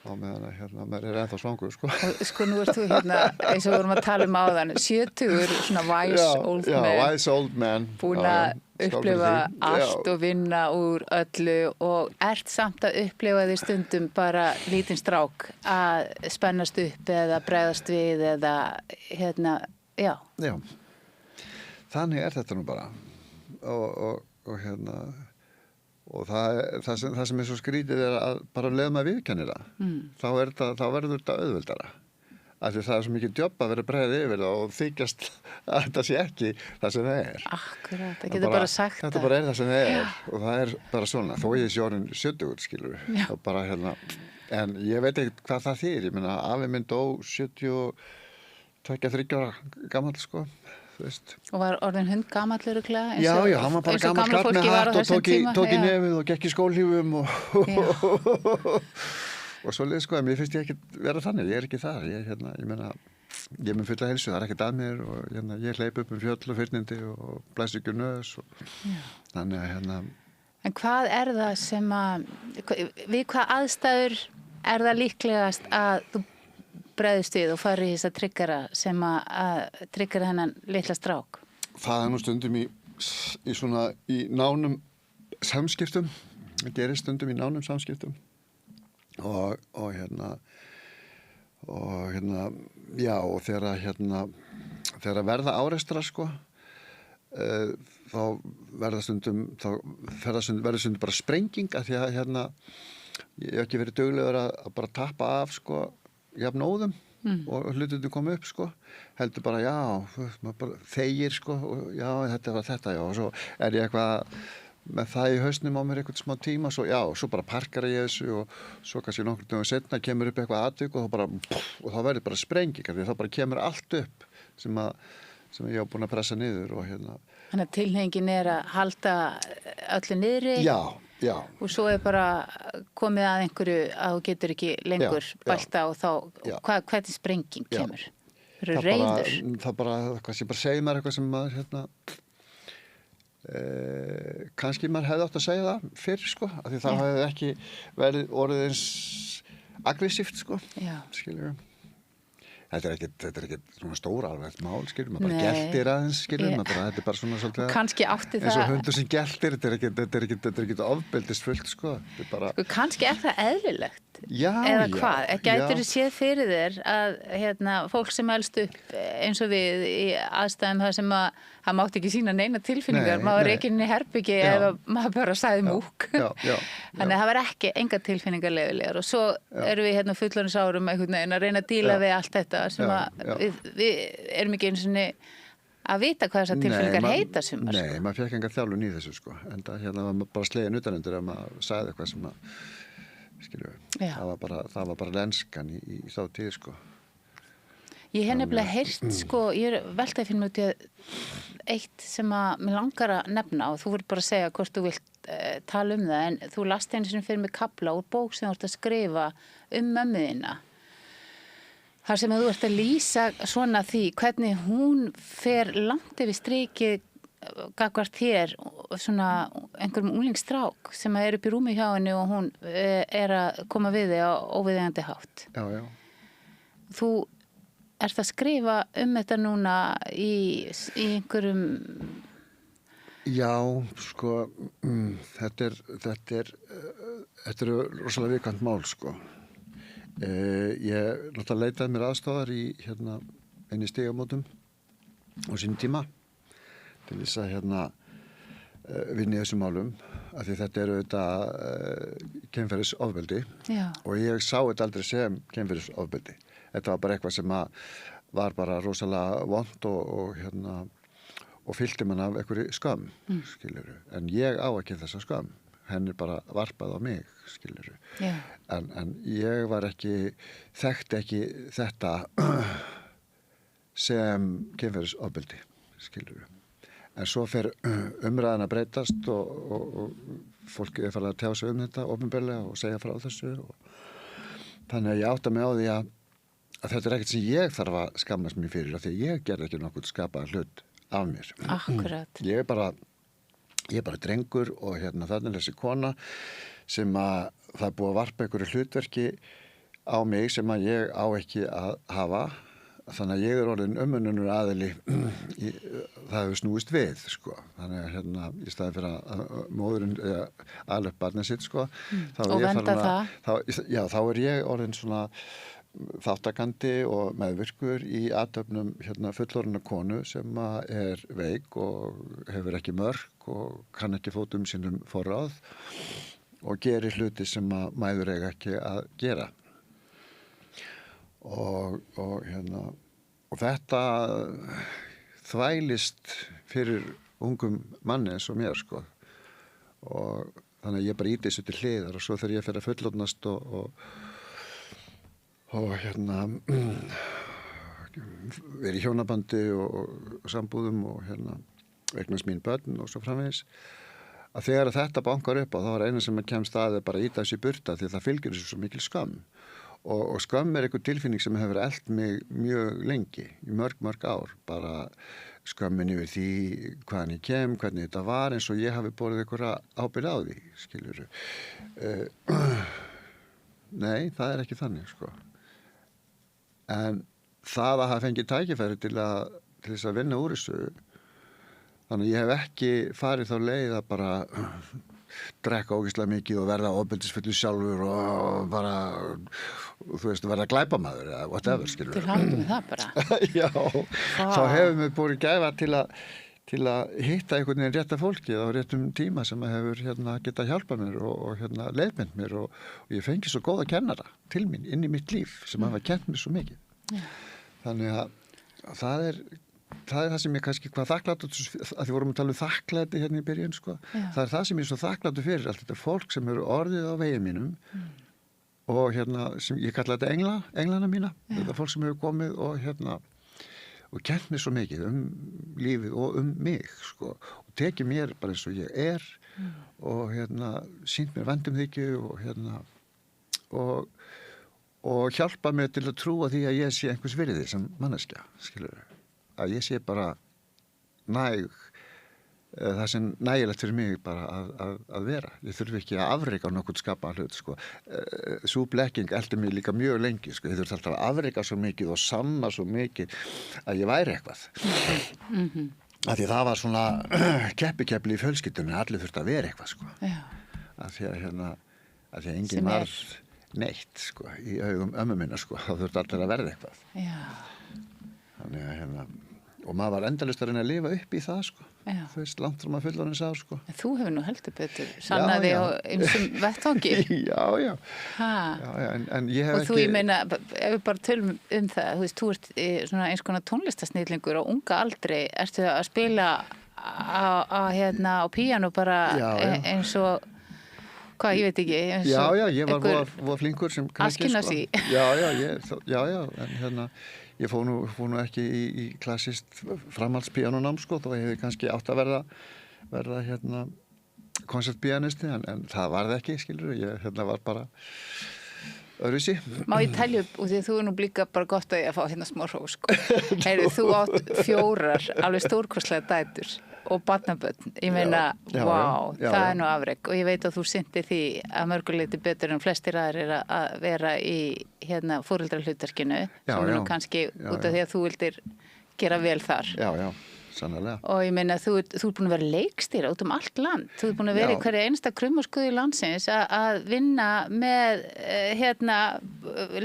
maður ennþá svangur sko. Og sko nú ert þú eins og vorum að tala áðan 70 svona wise old man búin að upplifa allt og vinna úr öllu og ert samt að upplifa því stundum bara lítinn strák að spennast upp eða bregðast við eða já. Þannig þetta nú bara og það sem svo skrítið að bara leiðum að viðkennir það þá verður þetta auðveldara af því það svo mikið djobb að vera breiðið yfir það og þykjast að þetta sé ekki það sem það Akkurat, það getur bara sagt þetta bara það sem það og það bara svona, þó ég sé orðin 70 skilur og bara en ég veit ekki hvað það þýr, ég meina afi minn dó 72-3 ára gamall sko og var orðin hundgamall örugglega já, hann var bara gamall kall með hatt og tók í nefið og gekk í skólhífum og svoleiðis sko, en mér finnst ég ekki vera þannig, ég ekki þar ég meina, ég mun fulla heilsu, það ekki að mér og ég hleyp upp fjöll og fyrnindi og blæs ekki nös þannig að En hvað það sem við hvað aðstæður það líklegast að þú bregðist við og fari í þess að tryggara sem að tryggara hennan litla strák? Það nú stundum í nánum samskiptum, það gerist stundum í nánum samskiptum og já og þegar verða árekstra sko þá verður stundum bara sprenging af því að ég hef ekki verið duglegur að bara tappa af sko jafnóðum og hlutuðu koma upp sko heldur bara já maður bara þegir sko og já þetta var þetta já og svo ég eitthvað með það í hausnum á mér eitthvað smá tíma svo bara parkar ég þessu og svo kannski nokkur dögum setna kemur upp eitthvað atvik og þá verður bara sprenging því þá bara kemur allt upp sem ég á búin að pressa niður og Þannig að tilhneigingin að halda öllu niðri Já. Og svo bara komið að einhverju að þú getur ekki lengur bælta og þá, hvernig sprenging kemur? Reiður? Það bara, kannski bara segir maður eitthvað sem maður, kannski maður hefði átt að segja það fyrr, sko, af því það hefði ekki verið orðið eins aggressíft, sko, skiljum. Þetta er ekki svona stóra alveg mál, skiljum, maður bara geltir aðeins, skiljum, þetta bara svona svolítið kannski átti það eins og hundur sem geltir, þetta er ekki ofbeldisfullt, sko. Bara kannski það eðlilegt, eða hvað? Gætirðu séð fyrir þér að fólk sem elst upp eins og við í aðstæðum það sem það mátti ekki sína neina tilfinningar, maður ekki inn í herbyggi eða maður bara sagði múk. Þannig að það var enga tilfinningar leyfilegar og svo erum við fullorðinsárum einhvern veginn að reyna að díla við allt þetta sem við erum ekki eins og að vita hvað þessar tilfinningar heita sumar. Nei, maður fékk enga þjálfun í þessu sko, en það var bara slegin utanundir að maður sagði eitthvað sem að, það var bara lenskan í þá tíð sko. Ég hef nefnilega heyrt, sko, ég veltaði fyrir mig út í eitt sem að mér langar að nefna og þú verður bara að segja hvort þú vilt tala um það, en þú last einu sinni fyrir mig kafla úr bók sem þú ert að skrifa mömmu þína. Þar sem að þú ert að lýsa svona því hvernig hún fer langt yfir strikið gagnvart þér, svona einhverjum unglingsstrák sem er upp í rúmi hjá henni og hún er að koma við þig á óviðeigandi hátt. Já. Þú ert að skrifa þetta núna í einhverjum... Já, sko, þetta er rosalega viðkvæmt mál, sko. Ég náttúrulega leitaði mér aðstofar í einu stigamótum á sínum tíma til þess að vinna í þessum málum af því þetta eru auðvitað kynferðisofbeldi og ég sá þetta aldrei sem kynferðisofbeldi. Þetta var bara eitthvað sem var bara rosalega vont og fyllti mann af einhverju skömm, skilurðu. En ég á ekki þessa skömm, henni bara varpað á mig, skilurðu. Já. En ég var þekkti ekki þetta sem kynferðisofbeldi, skilurðu. En svo fer umræðan að breytast og fólk farið að tjá sig þetta opinberlega og segja frá þessu. Þannig að ég átta mig á því að þetta ekkert sem ég þarf að skammast mér fyrir af því að ég gerði ekki nokkuð skapaðan hlut af mér. Akkurat. Ég er bara drengur og þarna þessi kona sem að það er búið að varpa einhverju hlutverki á mig sem að ég á ekki að hafa. Þannig að ég er orðin umönnunur aðili það hefur snúist við, sko. Þannig að í staði fyrir að móðurinn alveg upp barnið sitt, sko. Og venda það. Þá er ég orðin svona þáttakandi og meðvirkur í athöfnum fullorðinnar konu sem er veik og hefur ekki mörk og kann ekki fótum sínum forráð og gerir hluti sem að mæður eiga ekki að gera. Og þetta þvælist fyrir ungum manni eins og mér, sko. Og þannig að ég bara íti þessu til hliðar og svo þegar ég fer að fullorðnast og verið í hjónabandi og sambúðum og eignast mín börn og svo framvegis, að þegar þetta bankar upp á þá er eina sem kemst að bara íta þessu í burta því að það fylgir þessu svo mikil skömm. Og skömm er einhver tilfinning sem hefur elt mig mjög lengi, í mörg ár. Bara skömmin yfir því hvaðan ég kem, hvernig þetta var, eins og ég hafi borið einhverja ábyrgð á því, skilurðu. Nei, það er ekki þannig, sko. En það að hafa fengið tækifæri til þess að vinna úr þessu, þannig að ég hef ekki farið þá leið að bara drekka ógeðslega mikið og verða ofbeldisfullur sjálfur og bara, þú veist, verða glæpamaður eða whatever, skilur. Til hamingju með það bara. Já, þá hefur mér borið gæfa til að hitta einhvern veginn rétta fólkið á réttum tíma sem hefur geta hjálpað mér og leiðbeint mér og ég fengi svo góða kennara til mín inn í mitt líf sem hafa kennt mér svo mikið. Já. Þannig að það er það sem ég kannski hvað þakklátur, að því vorum að tala þakklæti í byrjun, sko. Það er það sem ég er svo þakklátur fyrir, allt þetta fólk sem eru orðið á vegi mínum og sem ég kalla þetta englana mína, þetta fólk sem hefur komið og kennt mér svo mikið lífið og mig, sko, og tekið mér bara eins og ég er og sýnt mér vændumþykju og hjálpa mér til að trúa því að ég sé einhvers virði sem manneskja, skilurðu. Að ég sé bara það sem nægilegt fyrir mig bara að vera. Ég þurfi ekki að afreika á nokkurn skapaðan hlut, sko. Sú blekking eldi mig líka mjög lengi, sko. Ég þurfti alltaf að afreika svo mikið og sanna svo mikið að ég væri eitthvað. Af því það var svona keppikepli í fjölskyldunni, allir þurfti að vera eitthvað, sko. Af því að enginn var neitt, sko, í augum ömmu minna, sko. Það þurfti allir að verða eitthvað. Já. Þannig að og maður var endalaust að reyna að lifa upp í það, sko. Þú veist, langt frá maður fullorðins á, sko. En þú hefur nú heldur betur sannaði á ýmsum vettvangi. Já. En ég hef ekki... Og þú, ég meina, ef við bara tölum það, þú veist, þú ert svona eins konar tónlistasnillingur á unga aldri, ertu að spila á píanó bara eins og hvað, ég veit ekki. Já, ég var voða flinkur sem krakki, sko. Askilnasi. Já, en ég fór nú ekki í klassist framhaldspíanónám, sko, þó ég hefði kannski átt að verða koncertpíanisti, en það varð ekki, skilur, ég var bara öðruvísi. Má ég telja upp, og því að þú er nú líka bara gott að ég að fá smá hrós, sko. Heyrðu, þú átt 4 alveg stórkostlega dætur og barnabörn. Ég meina, vá, það er nú afrek og ég veit að þú syndir því að mörguleiti betur en flestir aðrir að vera í foreldrahlutverkinu sem er nú kannski út af því að þú vildir gera vel þar. Já, sannarlega. Og ég meina, þú ert búin að vera leikstýra út allt land. Þú ert búin að vera í hverja einsta krummaskuðu landsins að vinna með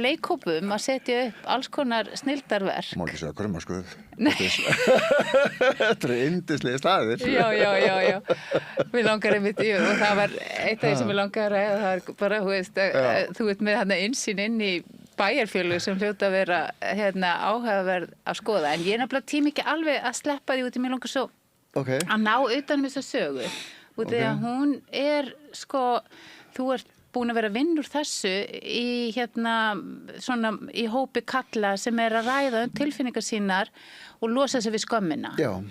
leikhópum að setja upp alls konar snilldarverk. Má ekki segja krummaskuð. Þetta er yndislega staðir. Já. Mér langar einmitt, og það var eitt af því sem ég langar að ræða, það er bara, þú ert með innsýn inn í bæjarfélög sem hljóta að vera áhugaverð að skoða, en ég nefnilega tími ekki alveg að sleppa því út í mér langar svo að ná utan þessa sögu, út af að hún sko, þú ert búin að vera að vinna úr þessu í svona í hópi kalla sem að ræða tilfinningar sínar og losa sig við skömmina. Já.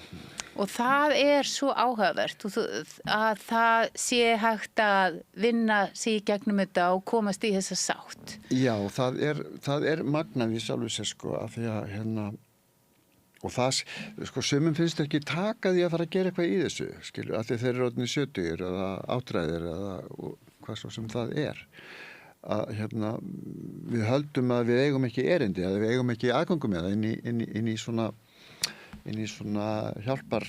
Og það svo áhugavert að það sé hægt að vinna sig í gegnum þetta og komast í þessa sátt. Já, það magnað í sjálfu sér sko, að því að og það, sko, sumum finnst ekki taka því að fara að gera eitthvað í þessu, skilur, að því þeir eru orðnir 70 eða átræðir eða hvað svo sem það að við höldum að við eigum ekki erindi, að við eigum ekki aðgangum með það inn í svona hjálpar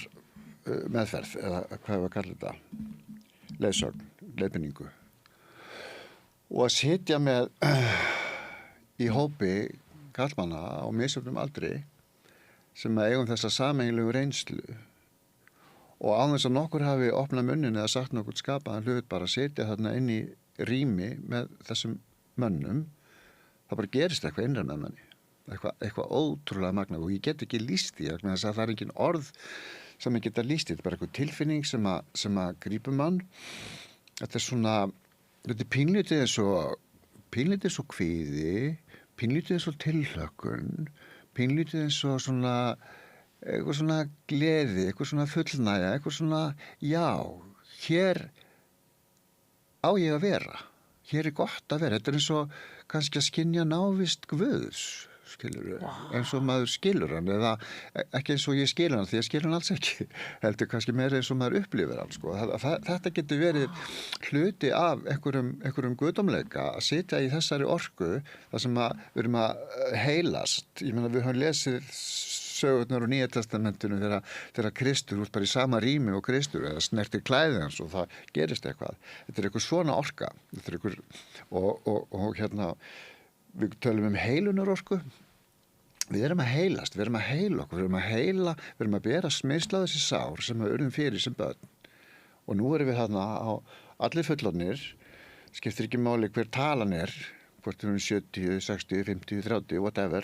meðferð eða hvað við kallum þetta, leiðsögn, leiðbeiningu, og að sitja með í hópi karlmanna á misjöfnum aldri sem að eigum þessa sameiginlegu reynslu og á þess að nokkur hafi opnað munnin eða sagt nokkur skapaðan hlut, bara sitja þarna inn í rými með þessum mönnum, það bara gerist eitthvað innra með manni, eitthvað ótrúlega magnað, og ég get ekki lýst því þess að það er engin orð sem ég geta lýst því, þetta er bara eitthvað tilfinning sem að grípur mann. Þetta er pínlítið eins og kvíði, pínlítið eins og tilhlökkun, pínlítið eins og eitthvað svona gleði, eitthvað svona fullnægja, eitthvað svona, já, hér á ég að vera, hér gott að vera. Þetta er eins og kannski að skynja návist Guðs, skilur, eins og maður skilur hann, eða ekki eins og ég skilur hann, því ég skilur hann alls ekki, heldur kannski meira eins og maður upplifir hann, sko. Þetta getur verið hluti af einhverjum guðdómleika að sitja í þessari orku, þar sem við erum að heilast. Ég meina, við höfum lesið sögurnar úr Nýja testamentinu þegar Kristur út bara í sama rými og Kristur, eða snertir klæði hans og það gerist eitthvað. Þetta er eitthvað svona orka, þetta er eitthvað, og við tölum heilunarorku. Við erum að heilast, við erum að heila okkur, við erum að bera smyrsla þessi sár sem við urðum fyrir sem börn. Og nú erum við þarna á allir fullorðnir, skiptir ekki máli hver talan hvort við erum 70, 60, 50, 30, whatever,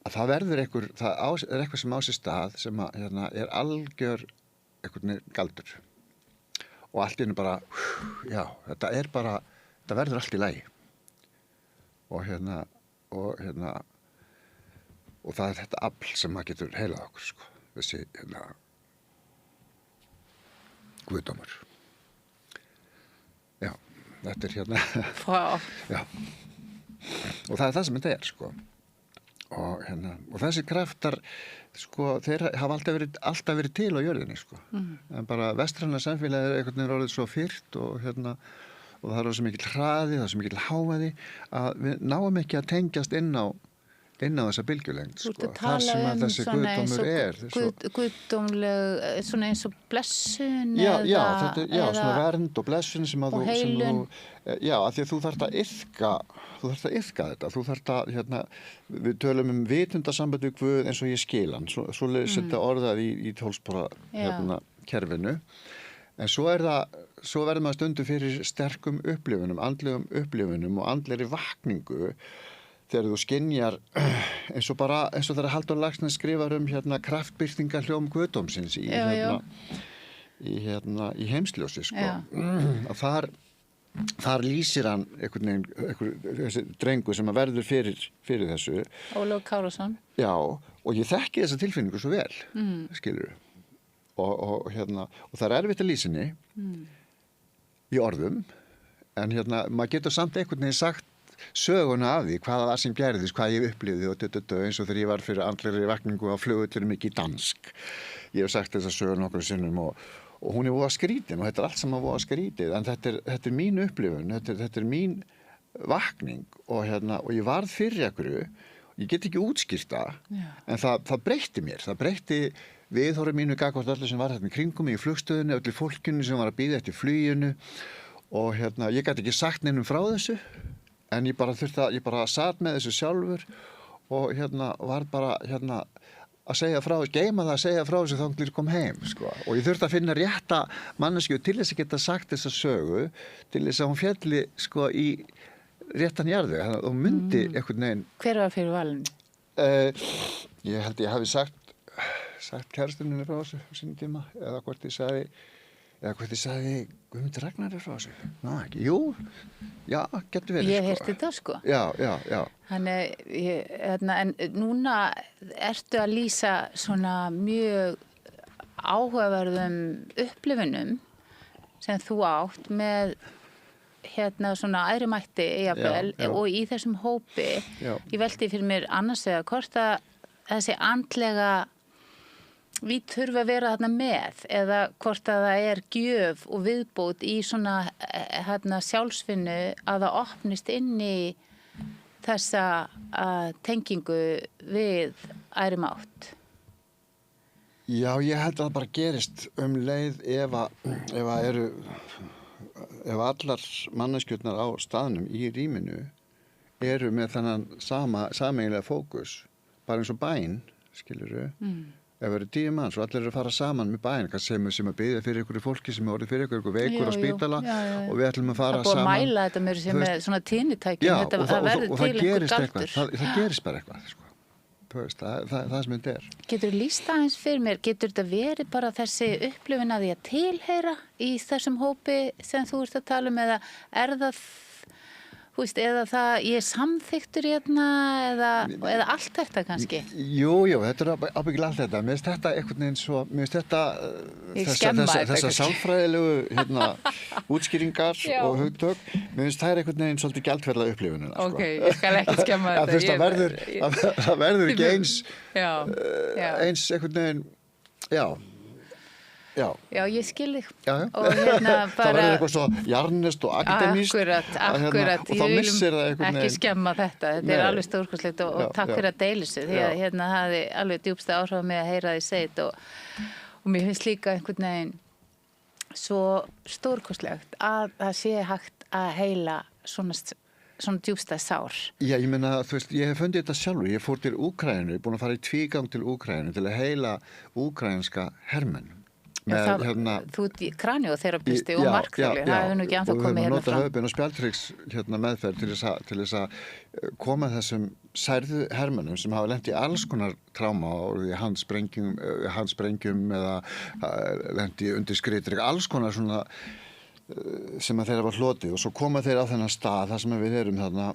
að það verður eitthvað sem á sér stað sem er algjör einhvern galdur. Og allt í einu bara, já, þetta verður allt í lagi. Og það er þetta afl sem maður getur heilað okkur, sko, þessi guðdómur. Já, þetta er Wow. Já, og það er það sem þetta er, sko. Og þessi kraftar, sko, þeir hafa alltaf verið til á jörðinni, sko. En bara vestræna samfélagið er einhvern veginn orðið svo fyrt og og það er svo mikil hraði, það er svo mikil hávaði að við náum ekki að tengjast inn á þessa bylgjulengd, sko. Þar sem að þessi guðdómur guðdómleg, svona eins og blessun já, svona vernd og blessun sem að heilun. Já, af því að þú þarft að iðka þetta, þú þarft að, við tölum vitundasamband við Guð eins og ég skil hann, svo leys þetta orðað í tólspora kerfinu, en svo verður maður stundu fyrir sterkum upplifunum, andlegum upplifunum og andlegri vakningu þegar þú skynjar eins og þegar Halldór Laxness skrifar kraftbirtingar hljóm guðdómsins í heimsljósi, sko. Að þar lýsir hann þessi drengur sem að verður fyrir þessu. Ólafur Kárason. Já, og ég þekki þessa tilfinningu svo vel, skilur. Og það er erfitt að lýsa henni í orðum, en maður getur samt einhvern veginn sagt söguna af því, hvað það sem gerðist, hvað ég upplifði og eins og þegar ég var fyrir andlegri vakningu á flugvöllunum ekki dansk. Ég hef sagt þessa sögur nokkrum sinnum og hún voða skrítin og þetta er allt saman voða skrítið, en þetta er mín upplifun, þetta er mín vakning og ég varð fyrir einhverju, ég get ekki útskýrt það, en það breytti mér, það breytti viðhorfi mínu gagnvart öllu sem var þarna í kringum mig í flugstöðinni, öllu fólkinu sem var að bíða eftir fluginu og ég gat ekki sagt neinum frá þessu, en ég bara sat með þessu sjálfur og var bara að segja frá, geima það að segja frá þessu þangað til ég kom heim, sko. Og ég þurfti að finna rétta manneskju til þess að geta sagt þessa sögu, til þess að hún fjalli, sko, í réttan jarðveg og myndi einhvern veginn. Hver var fyrir valinu? Ég held ég hafi sagt kærastunni frá þessu sínum tíma, eða hvort ég sagði eða hvað þið sagði Guðmundur Ragnar frá þessu? Ná, ekki, jú, já, getur verið, Ég hef heyrt þetta, sko. Já. Þannig, en núna ertu að lýsa svona mjög áhugaverðum upplifunum sem þú átt með svona æðri mætti jafnvel, og í þessum hópi. Ég velti fyrir mér annars vegar hvort að þessi andlega við þurfum að vera þarna með, eða hvort að það er gjöf og viðbót í svona sjálfsvinnu að það opnist inn í þessa tengingu við æðri mátt. Já, ég held að það bara gerist leið ef allar manneskjurnar á staðnum í rýminu eru með þennan sameiginlega fókus, bara eins og bæn, skilurðu. Ef það eru 10 manns og allir eru að fara saman með bæn, sem að biðja fyrir ykkur fólki sem er orðið fyrir ykkur veikur á spítala og við ætlum að fara saman. Það búið að mæla þetta með svona tíðnitækjum, það verður til einhver galdur. Það gerist bara eitthvað, sko. Það sem þetta er. Getur þú lýst aðeins fyrir mér, getur þetta verið bara þessi upplifun að því að tilheyra í þessum hópi sem þú ert að tala eða er það, eða það ég er samþyktur eða allt þetta kannski? Jú, þetta er ábyggilega allt þetta. Mér finnst þetta einhvern veginn svo, þessar sálfræðilegu útskýringar og hugtök, mér finnst þær einhvern veginn svolítið gjaldferðla upplifunina. Ok, ég skal ekki skemma þetta. Það verður ekki eins einhvern veginn, Já, ég skil þig. Og það verður eitthvað svo jarnest og akademíst. Akkurat. Og þá missir það einhvern veginn. Ekki skemma þetta. Þetta er alveg stórkostlegt og takk fyrir að deila þessu. Því að það hafði alveg djúpsta áhrif með að heyra því segið og mér finnst líka einhvern veginn svo stórkostlegt að það sé hægt að heila svona djúpsta sár. Já, ég meina, ég hef fundið þetta sjálfur. Ég fór til Úkraínu, búin að fara í 2 gang til Úkraínu til að heila úkraínska hermenn. Þú ert kranióþerapisti og markþjálfi, það hefur nú ekki ennþá komið hérna fram. Og við höfum notað höfðbein og spjaldhryggs meðferð til þess að koma þessum særðu hermönnum sem hafa lent í alls konar tráma og handsprengjum eða lent í undir skritri, alls konar svona sem að þeirra var hlotið og svo koma þeir á þennan stað þar sem við erum þarna,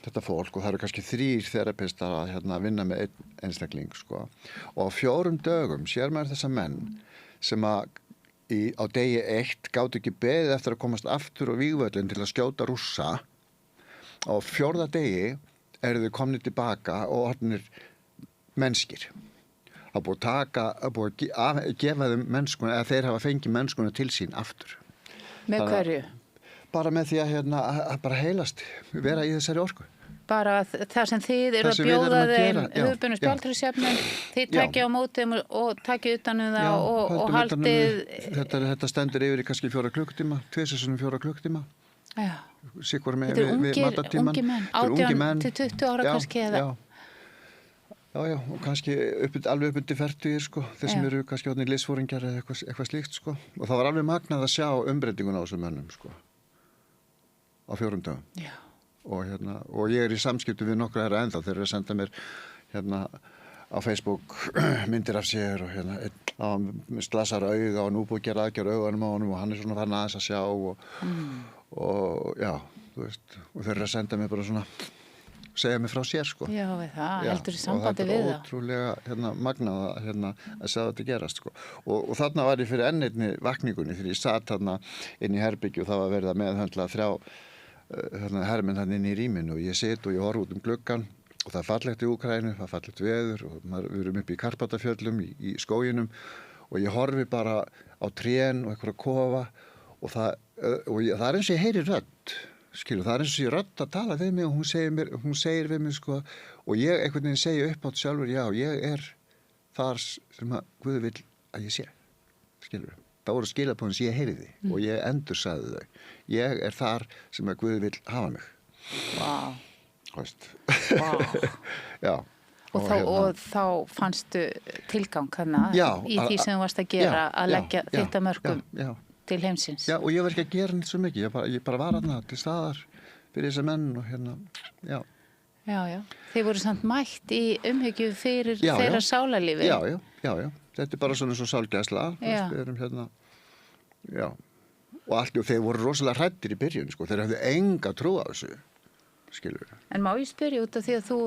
þetta fólk og það eru kannski 3 þerapistar að vinna með einn einstakling, sko. Og á 4 dögum sér maður þessa menn sem að á degi 1 gátu ekki beðið eftir að komast aftur á vígvöllin til að skjóta Rússa. Á 4. degi eru þau komnir tilbaka og orðnir mennskir. Það búið að gefa þeim mennskuna, eða þeir hafa fengið mennskuna til sín aftur. Með hverju? Bara með því að bara heilast, vera í þessari orku. Bara það sem þið eru að bjóða þeim höfðbönu spjaldhryggsefnum, þið takja á móti og takja utan það og haldið... Þetta stendur yfir í kannski 4 klukkutíma, 4 klukkutíma. Já. Sikkur með matartíman. Ungi menn, 18 til 20 ára kannski eða... Já, og kannski alveg upp undir 40, sko, þeir sem eru kannski orðnir liðsforingjar eða eitthvað slíkt, sko. Og það var alveg magnað að sjá umbreytinguna á þessum mönnum, sko, á 4 dögum. Já. Og ég er í samskiptum við nokkra herra ennþá, þeir eru að senda mér á Facebook myndir af sér og einn slasar auga og nú búið að gera aðgerð augunum á honum og hann er svona farin aðeins að sjá og já, þú veist, og þeir eru að senda mér bara svona segja mér frá sér, sko. Já, það heldur sambandi við það. Og þetta er ótrúlega magnað að sjá þetta gerast, sko. Og þarna var ég fyrir enn einni vakningunni þegar ég satt þarna inn í herbyggju og það var verið að meðhöndla 3 hermenn hann inn í rýminu og ég sit og ég horf út gluggann og það er fallegt í Úkraínu, það er fallegt veður og við erum upp í Karpatafjöllum í skóginum og ég horfi bara á trén og einhverja kofa og það er eins og ég heyri rödd, skilur, það er eins og ég rödd að tala við mig og hún segir við mig, sko, og ég einhvern veginn segi uppátt sjálfur, já, ég er þar sem að Guð vill að ég sé, skilur. Það voru skilaboðin sem ég heyriði og ég endursagði þau. Ég er þar sem að Guð vill hafa mig. Vá. Veist. Vá. Já. Og þá fannstu tilgang í því sem þú varst að gera, að leggja þitt að mörkum til heimsins. Já, og ég var ekki að gera neitt svo mikið. Ég bara var þarna til staðar fyrir þessa menn og já. Já. Þið voru samt mætt í umhyggju fyrir þeirra sálarlífi. Já. Þetta er bara svona svo sálgæsla. Við erum Já, og allt, og þeir voru rosalega hræddir í byrjun, sko, þeir hafðu enga trú á þessu, skilur. En má ég spyrja út af því að þú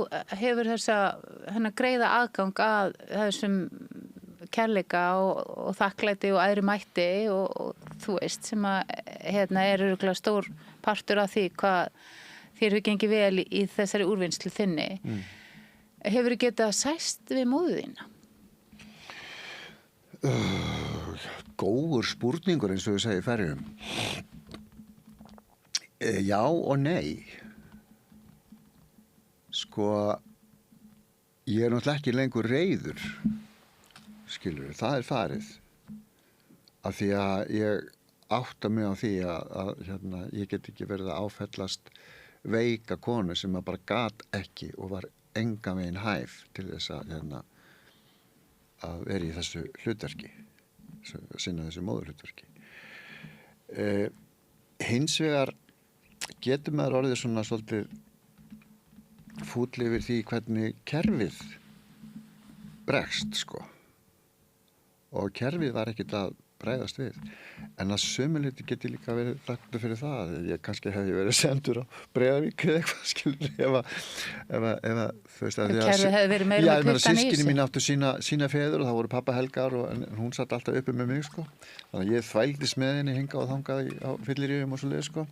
hefur þessa greiða aðgang að þessum kærleika og þakklæti og æðri mætti og þú veist sem að er örugglega stór partur af því hvað þér hefur gengið vel í þessari úrvinnslu þinni. Hefur þú getað sæst við móður þína? Góður spurningur eins og við segja í Færeyjum. Já og nei. Sko, ég náttúrulega ekki lengur reiður, skilur, það farið. Af því að ég átta mig á því að ég get ekki verið að áfellast veika konu sem að bara gat ekki og var engan veginn hæf til þess að vera í þessu hlutverki, sinna þessu móðurhlutverki. Hins vegar getur maður orðið svona svolítið fúll yfir því hvernig kerfið bregst, sko. Og kerfið var ekkert að bregðast við. En að sömuleyti geti líka verið þakkláttur fyrir það. Ég kannski hefði verið sendur á Breiðavík eða eitthvað, skilur, ef þú veist að því að kerfið hefði verið meira með puttan í þessu. Systkini mín áttu sína feður og það voru pappa Helgar en hún satt alltaf uppi með mig, sko. Þannig að ég þvældist með henni hingað og þangað á fylliríum og svoleiðis, sko.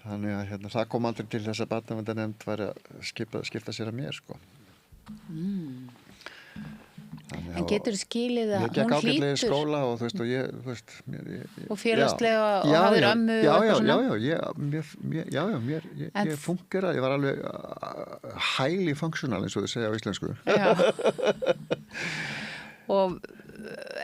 Þannig að það kom aldrei til þess að barnaverndarnefnd væri að skipta sér að mér, sko. En getur þú skilið að hún hlýtur? Ég gekk ágætlega í skóla og þú veist, og félagslega og hafðir ömmu og eitthvað svona? Ég fungera, ég var alveg highly functional eins og þau segja á íslensku.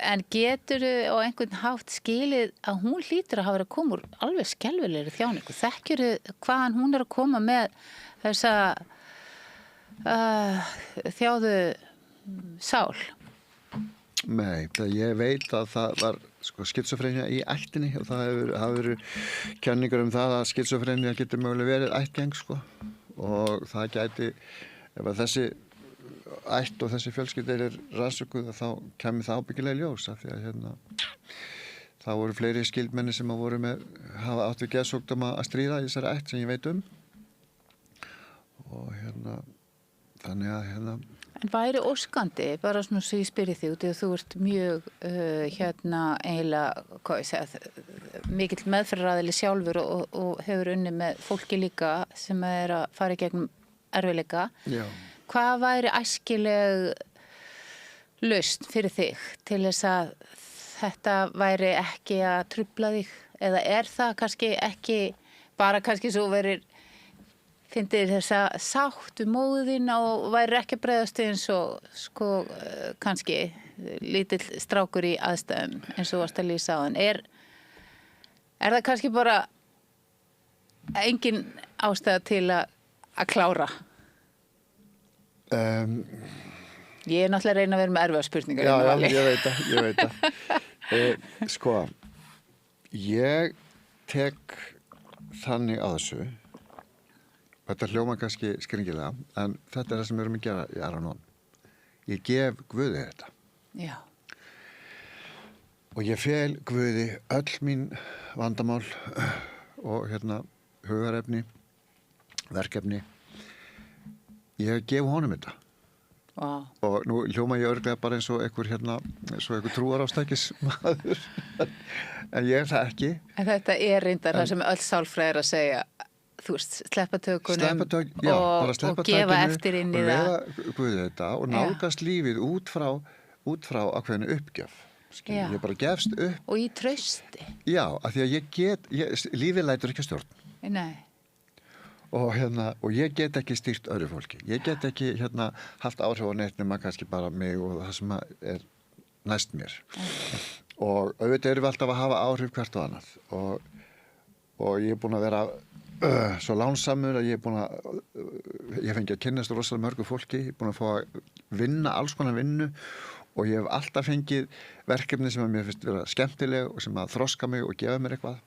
En getur þú á einhvern hátt skilið að hún hlýtur að hafa verið að koma úr alveg skelfilegri þjáningu? Þekkjur þú hvaðan hún að koma með þessa þjáðu sál? Nei, ég veit að það var skizofrenia í ættinni og það hefur verið kenningar það að skizofrenia getur mögulega verið ættgeng, sko. Og það gæti, ef að þessi ætt og þessi fjölskylda rannsökuð, þá kemur það ábyggilega í ljós af því að það voru fleiri skyldmenni sem hafa átt við geðsjúkdóma að stríða í þessari ætt sem ég veit og þannig að En væri óskandi, bara svona svo ég spyrir þig út því að þú ert mjög eiginlega, hvað ég segja, mikill meðferðaraðili sjálfur og hefur unnið með fólki líka sem að fara í gegnum erfiðleika. Já. Hvað væri æskileg lausn fyrir þig til þess að þetta væri ekki að trufla þig? Eða það kannski ekki, bara kannski svo verir finnir þessa sátt við móðin og væri ekki að bregðast eins og kannski lítill strákur í aðstæðum eins og varst að lýsa á hann. Er það kannski bara engin ástæða til að klára? Ég náttúrulega reyna að vera með erfiðar spurningar. Já, ég veit það. Sko, ég tek þannig á þessu. Þetta hljóma kannski skringilega, en þetta það sem við erum að gera í Al-Anon. Ég gef Guði þetta. Já. Og ég fel Guði öll mín vandamál og hugarefni, verkefni. Ég gef honum þetta. Wow. Og nú hljóma ég örugglega bara eins og einhver trúarástækismaður. En ég það ekki. En þetta reyndar það sem öll sálfræðir að segja. Þú veist, sleppatökunum og gefa eftir inn í það. Og lega Guði þetta og nálgast lífið út frá ákveðinu uppgjöf. Ég bara gefst upp. Og í trausti. Já, af því að lífið lætur ekki stjórn. Nei. Og ég get ekki stýrt öðru fólki. Ég get ekki haft áhrif á neitt nema kannski bara mig og það sem næst mér. Og auðvitað erum við alltaf að hafa áhrif hvert og annað. Og ég búin að vera svo lánsamur að ég fengi að kynnast rosalega mörgu fólki, ég búin að fá að vinna alls konar vinnu og ég hef alltaf fengið verkefni sem að mér finnst vera skemmtileg og sem að þroska mig og gefa mér eitthvað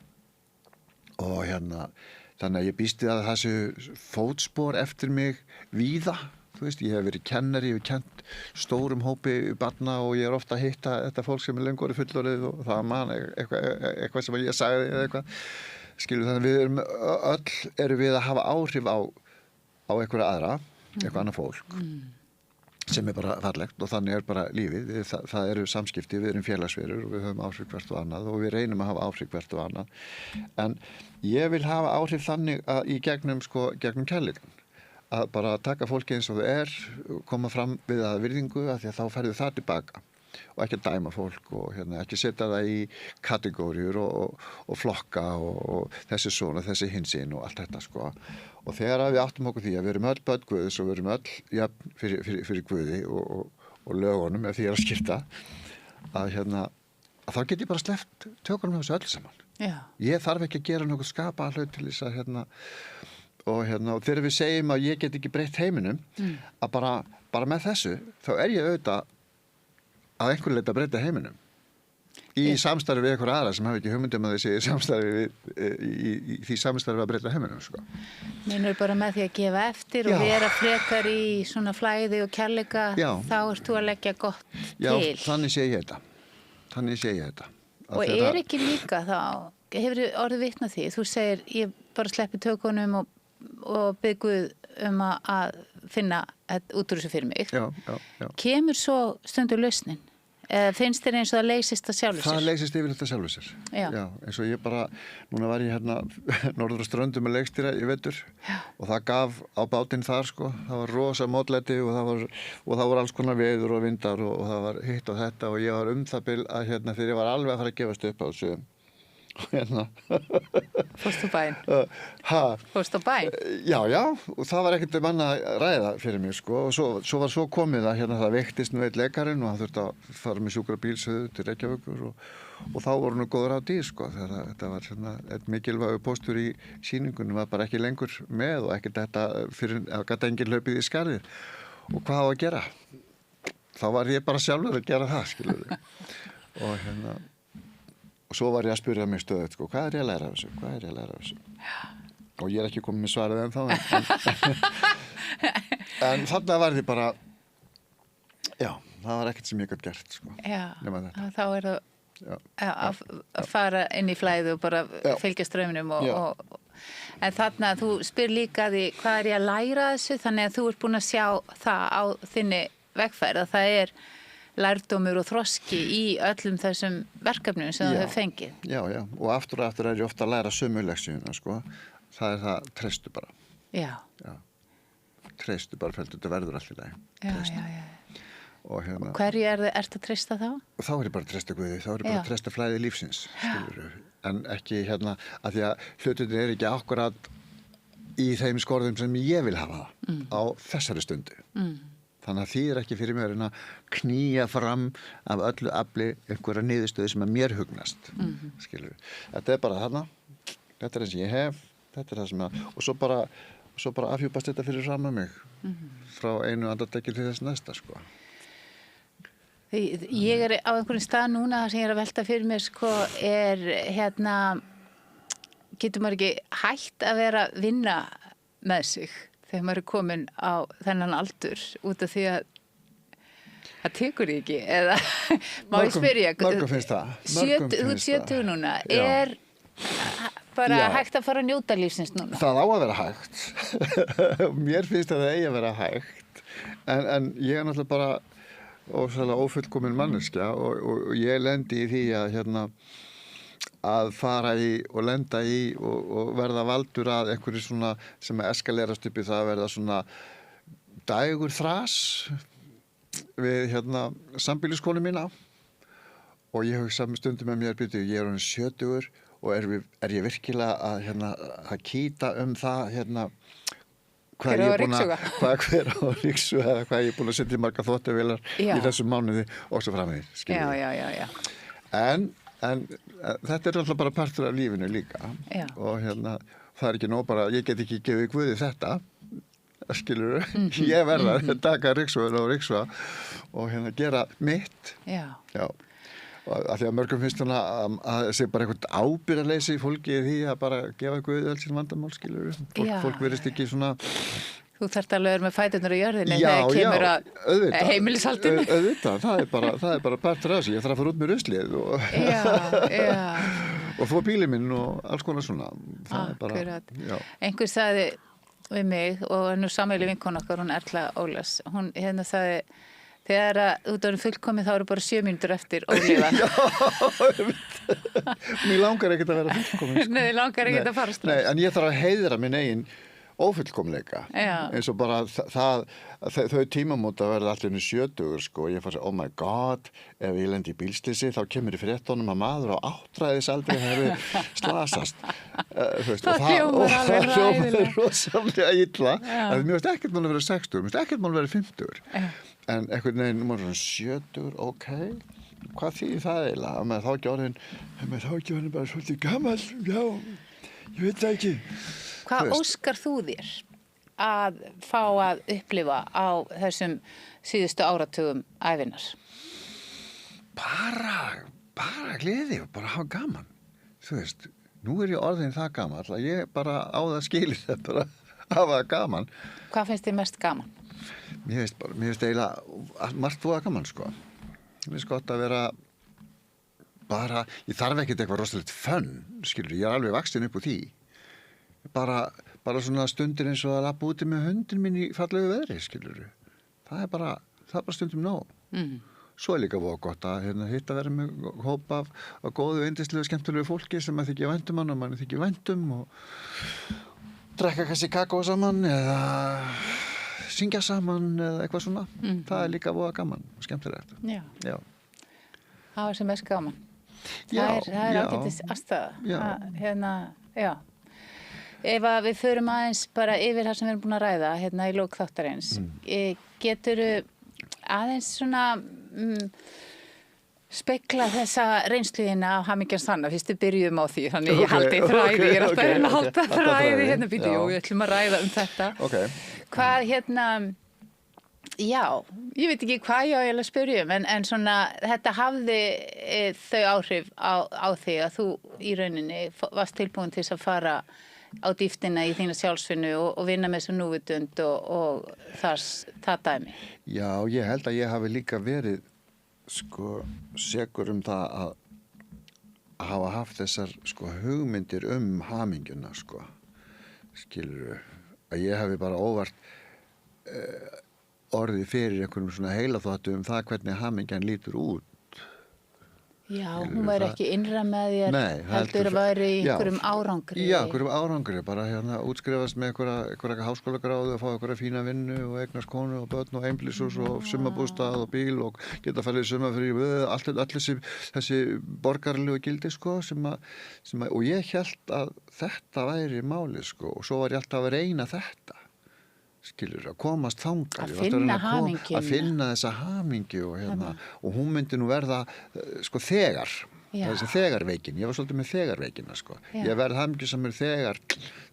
og þannig að ég býst við að þessu fótspor eftir mig víða þú veist, ég hef verið kennari, ég hef kent stórum hópi barna og ég er ofta að hitta þetta fólk sem er lengur fullorðið og það man eitthvað sem ég sagði eða eitthvað, skilur, þannig við erum við að hafa áhrif á einhverja aðra, eitthvað annað fólk sem er bara fallegt og þannig er bara lífið, það eru samskipti, við erum félagsverur og við höfum áhrif hvert og annað og við reynum að hafa áhrif hvert og annað, en ég vil hafa áhrif þannig að í gegnum kærleikann, að bara taka fólki eins og það koma fram við að virðingu að því að þá færðu það tilbaka og ekki að dæma fólk og ekki setja það í kategóriur og flokka og þessi svona, þessi hinsinn og allt þetta sko. Og þegar við áttum okkur því að við erum öll börn Guðs og við erum öll jafn fyrir Guði og lögunum ef því að skipta að þá get ég bara sleppt tökunum þessu öll saman. Já. Ég þarf ekki að gera nokkuð skapa hlut til þess að og þegar við segjum að ég get ekki breytt heiminum að bara með þessu þá ég auðvitað að einhverju leita að breyta heiminum í samstarfi við einhverja aðra sem hafa ekki hugmyndum að þessi samstarfi í því samstarfi að breyta heiminum sko. Meinur bara með því að gefa eftir og vera frekar í svona flæði og kærleika, þá ert þú að leggja gott til. Já, þannig sé ég þetta. Og ekki líka þá, hefur orðið vitna því, þú segir ég bara sleppi tökunum og bið Guð að finna út úr þessu fyrir mig. Já. Kemur svo stundur lausnin? Eða finnst þér eins og það leysist að sjálfu sér? Það leysist yfir þetta sjálfu sér. Já, eins og ég bara, núna var ég norður á Ströndum með leikstýra í vetur og það gaf á bátinn þar sko, það var rosa mótlæti og það var alls konar veður og vindar og það var hitt og þetta og ég var það bil að þegar ég var alveg að fara að gefast upp á þessu Fórst á bæn? Fórst á bæn? Já, og það var ekkert annað að ræða fyrir mig sko og svo var komið að það veiktist einn lekarinn og hann þurfti að fara með sjúkrabílsöðu til Reykjavíkur og þá voru nú góður á dýr sko þegar þetta var einn mikilvægur póstur í sýningunum var bara ekki lengur með og ekkert þetta fyrir að gæta enginn hlaupið í skarðið og hvað á að gera? Þá var ég bara sjálfur að gera það skilur við og svo var ég að spyrja mig stöðugt sko, hvað ég að læra af þessu? Og ég ekki komið með svarið ennþá en þarna var ég bara það var ekkert sem ég gæti gert sko. Þá það að fara inn í flæðu og bara fylgja straumnum en þarna þú spyr líka því hvað ég að læra af þessu þannig að þú ert búin að sjá það á þinni vegferð að það lærdómur og þroski í öllum þessum verkefnum sem þú hefur fengið. Já, og aftur ég ofta að læra sömu leksíuna, sko. Það treystu bara. Já. Treystu bara, fyrir þetta verður allt í lagi. Já. Og hverju ertu að treysta þá? Þá ég bara að treysta Guði, þá ég bara að treysta flæði lífsins, skilurðu. En ekki að því að hluturinn ekki akkurat í þeim skorðum sem ég vil hafa á þessari stundu. Þannig að því ekki fyrir mér en að knýja fram af öllu afli einhverja niðurstöðu sem að mér hugnast. Skilur. Þetta bara þarna, þetta eins og ég hef, þetta það sem að, og svo bara afhjúpast þetta fyrir fram að mig frá einu andarteki til þess næsta, sko. Ég á einhverjum stað núna þar sem ég að velta fyrir mér, sko, getur maður ekki hægt að vera að vinna með sig? Þegar maður komin á þennan aldur út af því að það tekur ekki eða má ég spyrja mörgum finnst það þú ert 70 núna bara hægt að fara að njóta lífsins núna það á að vera hægt mér finnst það eigi að vera hægt en ég náttúrulega bara ófullkomin manneskja og ég lendi í því að fara í og lenda í og verða valdur að einhverju svona sem eskalerast upp í það að verða svona dægur þras við sambýliskonu mína og ég hugsa stundum með mér ég er orðinn 70 og er ég virkilega að kýta það hvað ég er búin að hver á ríksu eða hvað ég er búin að setja marga þvottavélar í þessum mánuði og svo framvegis en þetta alltaf bara partur af lífinu líka og það ekki nóg bara ég get ekki gefið Guði þetta skilur ég verða að taka ríksuvel og ríksua og gera mitt og af því að mörgum finnst að það sé bara eitthvað ábyrgðarleysi fólki í því að bara gefa Guði öll sín vandamál skilur fólk verðist ekki svona Þú þarft alveg að vera með fæturnar á jörðinni þegar kemur að heimilishaldinu. Auðvitað, það er bara partur af þessu. Ég þarf að fara út með ruslið og þó bílinn minn og alls konar svona. Það er bara, Einhver sagði við mig, og nú sameiginleg vinkona okkar, hún Erla Ólafs, hún sagði, þegar þú erum fullkomið þá eru bara 7 mínútur eftir ólifað. Mér langar ekkert að vera fullkomið. Nei, þið langar ekkert að fara strax. Nei, en ég þarf að heiðra minn eigin ófullkomleika. Eins og bara þau tímamót að verða allir 70 sko, og ég fara að segja, oh my god, ef ég lendi í bílslýsi þá kemur í fréttunum að maður á áttræðisaldri hefur slasast. Það hljómar alveg ræðilega. Rosalega illa. Mér veist ekkert mál að vera 60, mér veist ekkert mál að vera 50. En einhvern veginn, maður er 70, ok, hvað þýðir það eiginlega? Með þá ekki orðin bara svolítið gamall, já, ég veit það ekki. Hvað óskar þú þér að fá að upplifa á þessum síðustu áratugum ævinnar? Bara gleði og bara hafa gaman. Þú veist, nú er ég orðin það gaman, að ég bara á það skilið það bara hafa það gaman. Hvað finnst þér mest gaman? Mér finnst eiginlega margt voða gaman, sko. Mér finnst gott að vera bara, ég þarf ekkert eitthvað rosalegt fönn, skilur, ég er alveg vaxin upp úr því. Bara svona stundir eins og að labba úti með hundin minn í fallegu veðri, skilur. Það er bara stundum nóg. Svo er líka voða gott að hitta vera með hóp af góðu, yndislegu, skemmtilegu fólki sem að þykja vænt hann og mann þykja vænt og drekka kannski kakó saman eða syngja saman eða eitthvað svona. Það er líka voða gaman og skemmtilegt. Já. Það er sem mest gaman. Það er ágætis aðstæða. Já. Ef að við förum aðeins bara yfir það sem við erum búin að ræða í lok þáttarins, geturðu aðeins svona spegla þessa reynsluðina af hamingjans sanna, fyrst við byrjum á því, þannig ég haldi þræði, ég er alltaf að halda þræði býtu, við ætlum að ræða um þetta. Hvað já, ég veit ekki hvað ég á að spyrja en svona þetta hafði þau áhrif á þig að þú í rauninni varst tilbúin til þess að fara á dýptina í þína sjálfsvinnu og vinna með þessu núvitund og það dæmi. Já, ég held að ég hafi líka verið sekur það að hafa haft þessar hugmyndir hamingjuna, skilurðu, að ég hafi bara óvart orðið fyrir einhverjum svona heilaþáttu það hvernig hamingjan lítur út. Já, hún var ekki innra með þér, heldur að væri í einhverjum árangri. Já, einhverjum árangri, bara útskrifast með einhverja háskólagráðu og fá einhverja fína vinnu og eignast konu og börn og einbýlishús og sumarbústað og bíl og geta farið í sumarfrí, allir þessi borgaralegu gildi, og ég hélt að þetta væri málið, og svo var ég alltaf að reyna þetta. Skilur, að komast þangað að finna þessa hamingju og hún myndi nú verða þegar þessi þegarveikin, ég var svolítið með þegarveikina ég verð hamingjusamur þegar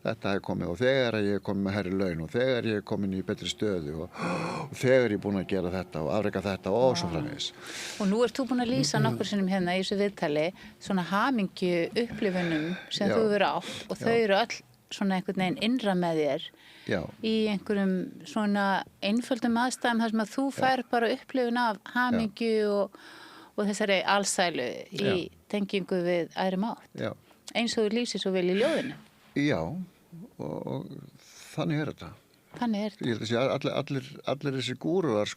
þetta hefur komið og þegar ég er komið með hærri laun og þegar ég er komin í betri stöðu og þegar ég er búin að gera þetta og afreka þetta og svo framvegis. Og nú ert þú búin að lýsa nokkur sinnum í þessu viðtali svona hamingju upplifunum sem þú hefur átt og þau eru öll svona einhvern veginn innra með þér í einhverjum svona einföldum aðstæðum þar sem að þú fær bara upplifun af hamingju og þessari alsælu í tengingu við æðri mátt. Eins og þú lýsir svo vel í ljóðinu. Já, og þannig er þetta. Þannig er þetta. Ég held að sé allir þessi gúruar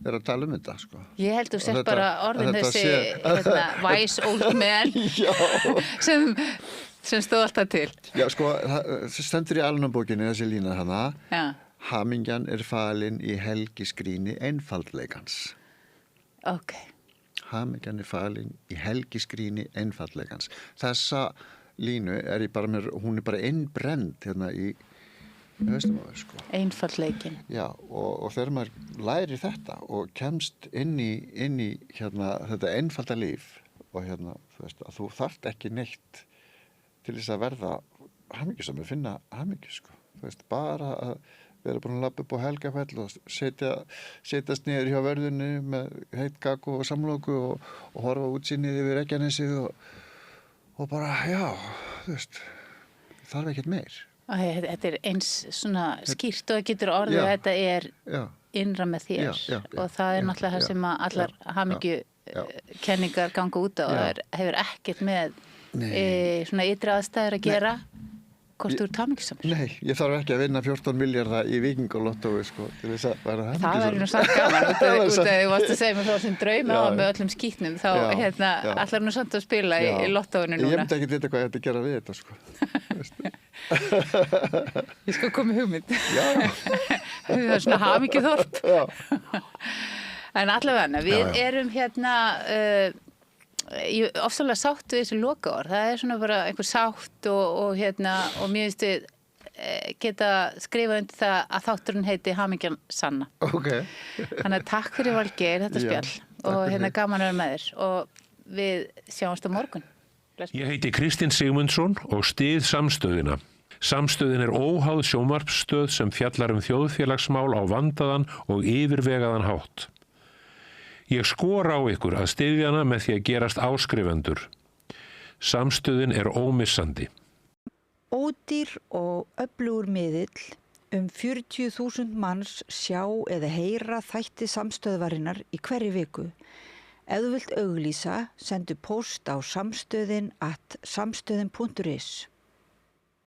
er að tala um þetta. Ég held að þú sett bara orðin þessi wise old man sem stóð alltaf til. Já, það stendur í alnabókinni þessi lína hana. Hamingjan er falin í helgiskríni einfaldleikans. Ok. Hamingjan er falin í helgiskríni einfaldleikans. Þessa línu hún er bara innbrennd í Vestumáður, Einfaldleikin. Já, og þegar maður lærir þetta og kemst inn í þetta einfalda líf og þú veist að þú þarft ekki neitt til þess að verða hamingjusamur, finna hamingju, Þú veist, bara að vera búin að labba upp á Helgafell og setjast niður hjá vörðunni með heitt kakó og samloku og horfa útsýnið yfir Reykjanesi og bara, já, þú veist, þarf ekkert meir. Þetta eins svona skýrt og getur orðið að þetta innra með þér og það náttúrulega það sem að allar hamingju kenningar ganga út á og hefur ekkert með svona ytri aðstæður að gera hvort þú ert hamingjusamur. Nei, ég þarf ekki að vinna 14 milljarða í Víkingalottói sko, til þess að vera hamingjusamur. Það verður nú samt gaman, út af því þú varst að segja mér frá þessum draumi á með öllum skítnum, þá allar nú samt að spila í lottóinu núna. Ég myndi ekki vita hvað þetta gera við þetta sko. Ég sko komið hugmynd. Það er svona hamingjuþorp. En allavega, við erum ég er ofsalega sátt við þessu lokaorð. Það er svona bara einhver sátt og mér finnst við geta skrifað undir það að þátturinn heiti Hamingjan sanna. Okay. Þannig að takk fyrir Valgeir þetta spjall og gaman að vera með þér og við sjáumst á morgun. Ég heiti Kristinn Sigmundsson og styð Samstöðina. Samstöðin er óháð sjónvarpsstöð sem fjallar þjóðfélagsmál á vandaðan og yfirvegaðan hátt. Ég skora á ykkur að styðja hana með því að gerast áskrifendur. Samstöðin er ómissandi. Ódýr og öflugur miðill 40.000 manns sjá eða heyra þætti Samstöðvarinnar í hverri viku. Ef þú vilt auglýsa, sendu póst á samstöðin@samstöðin.is.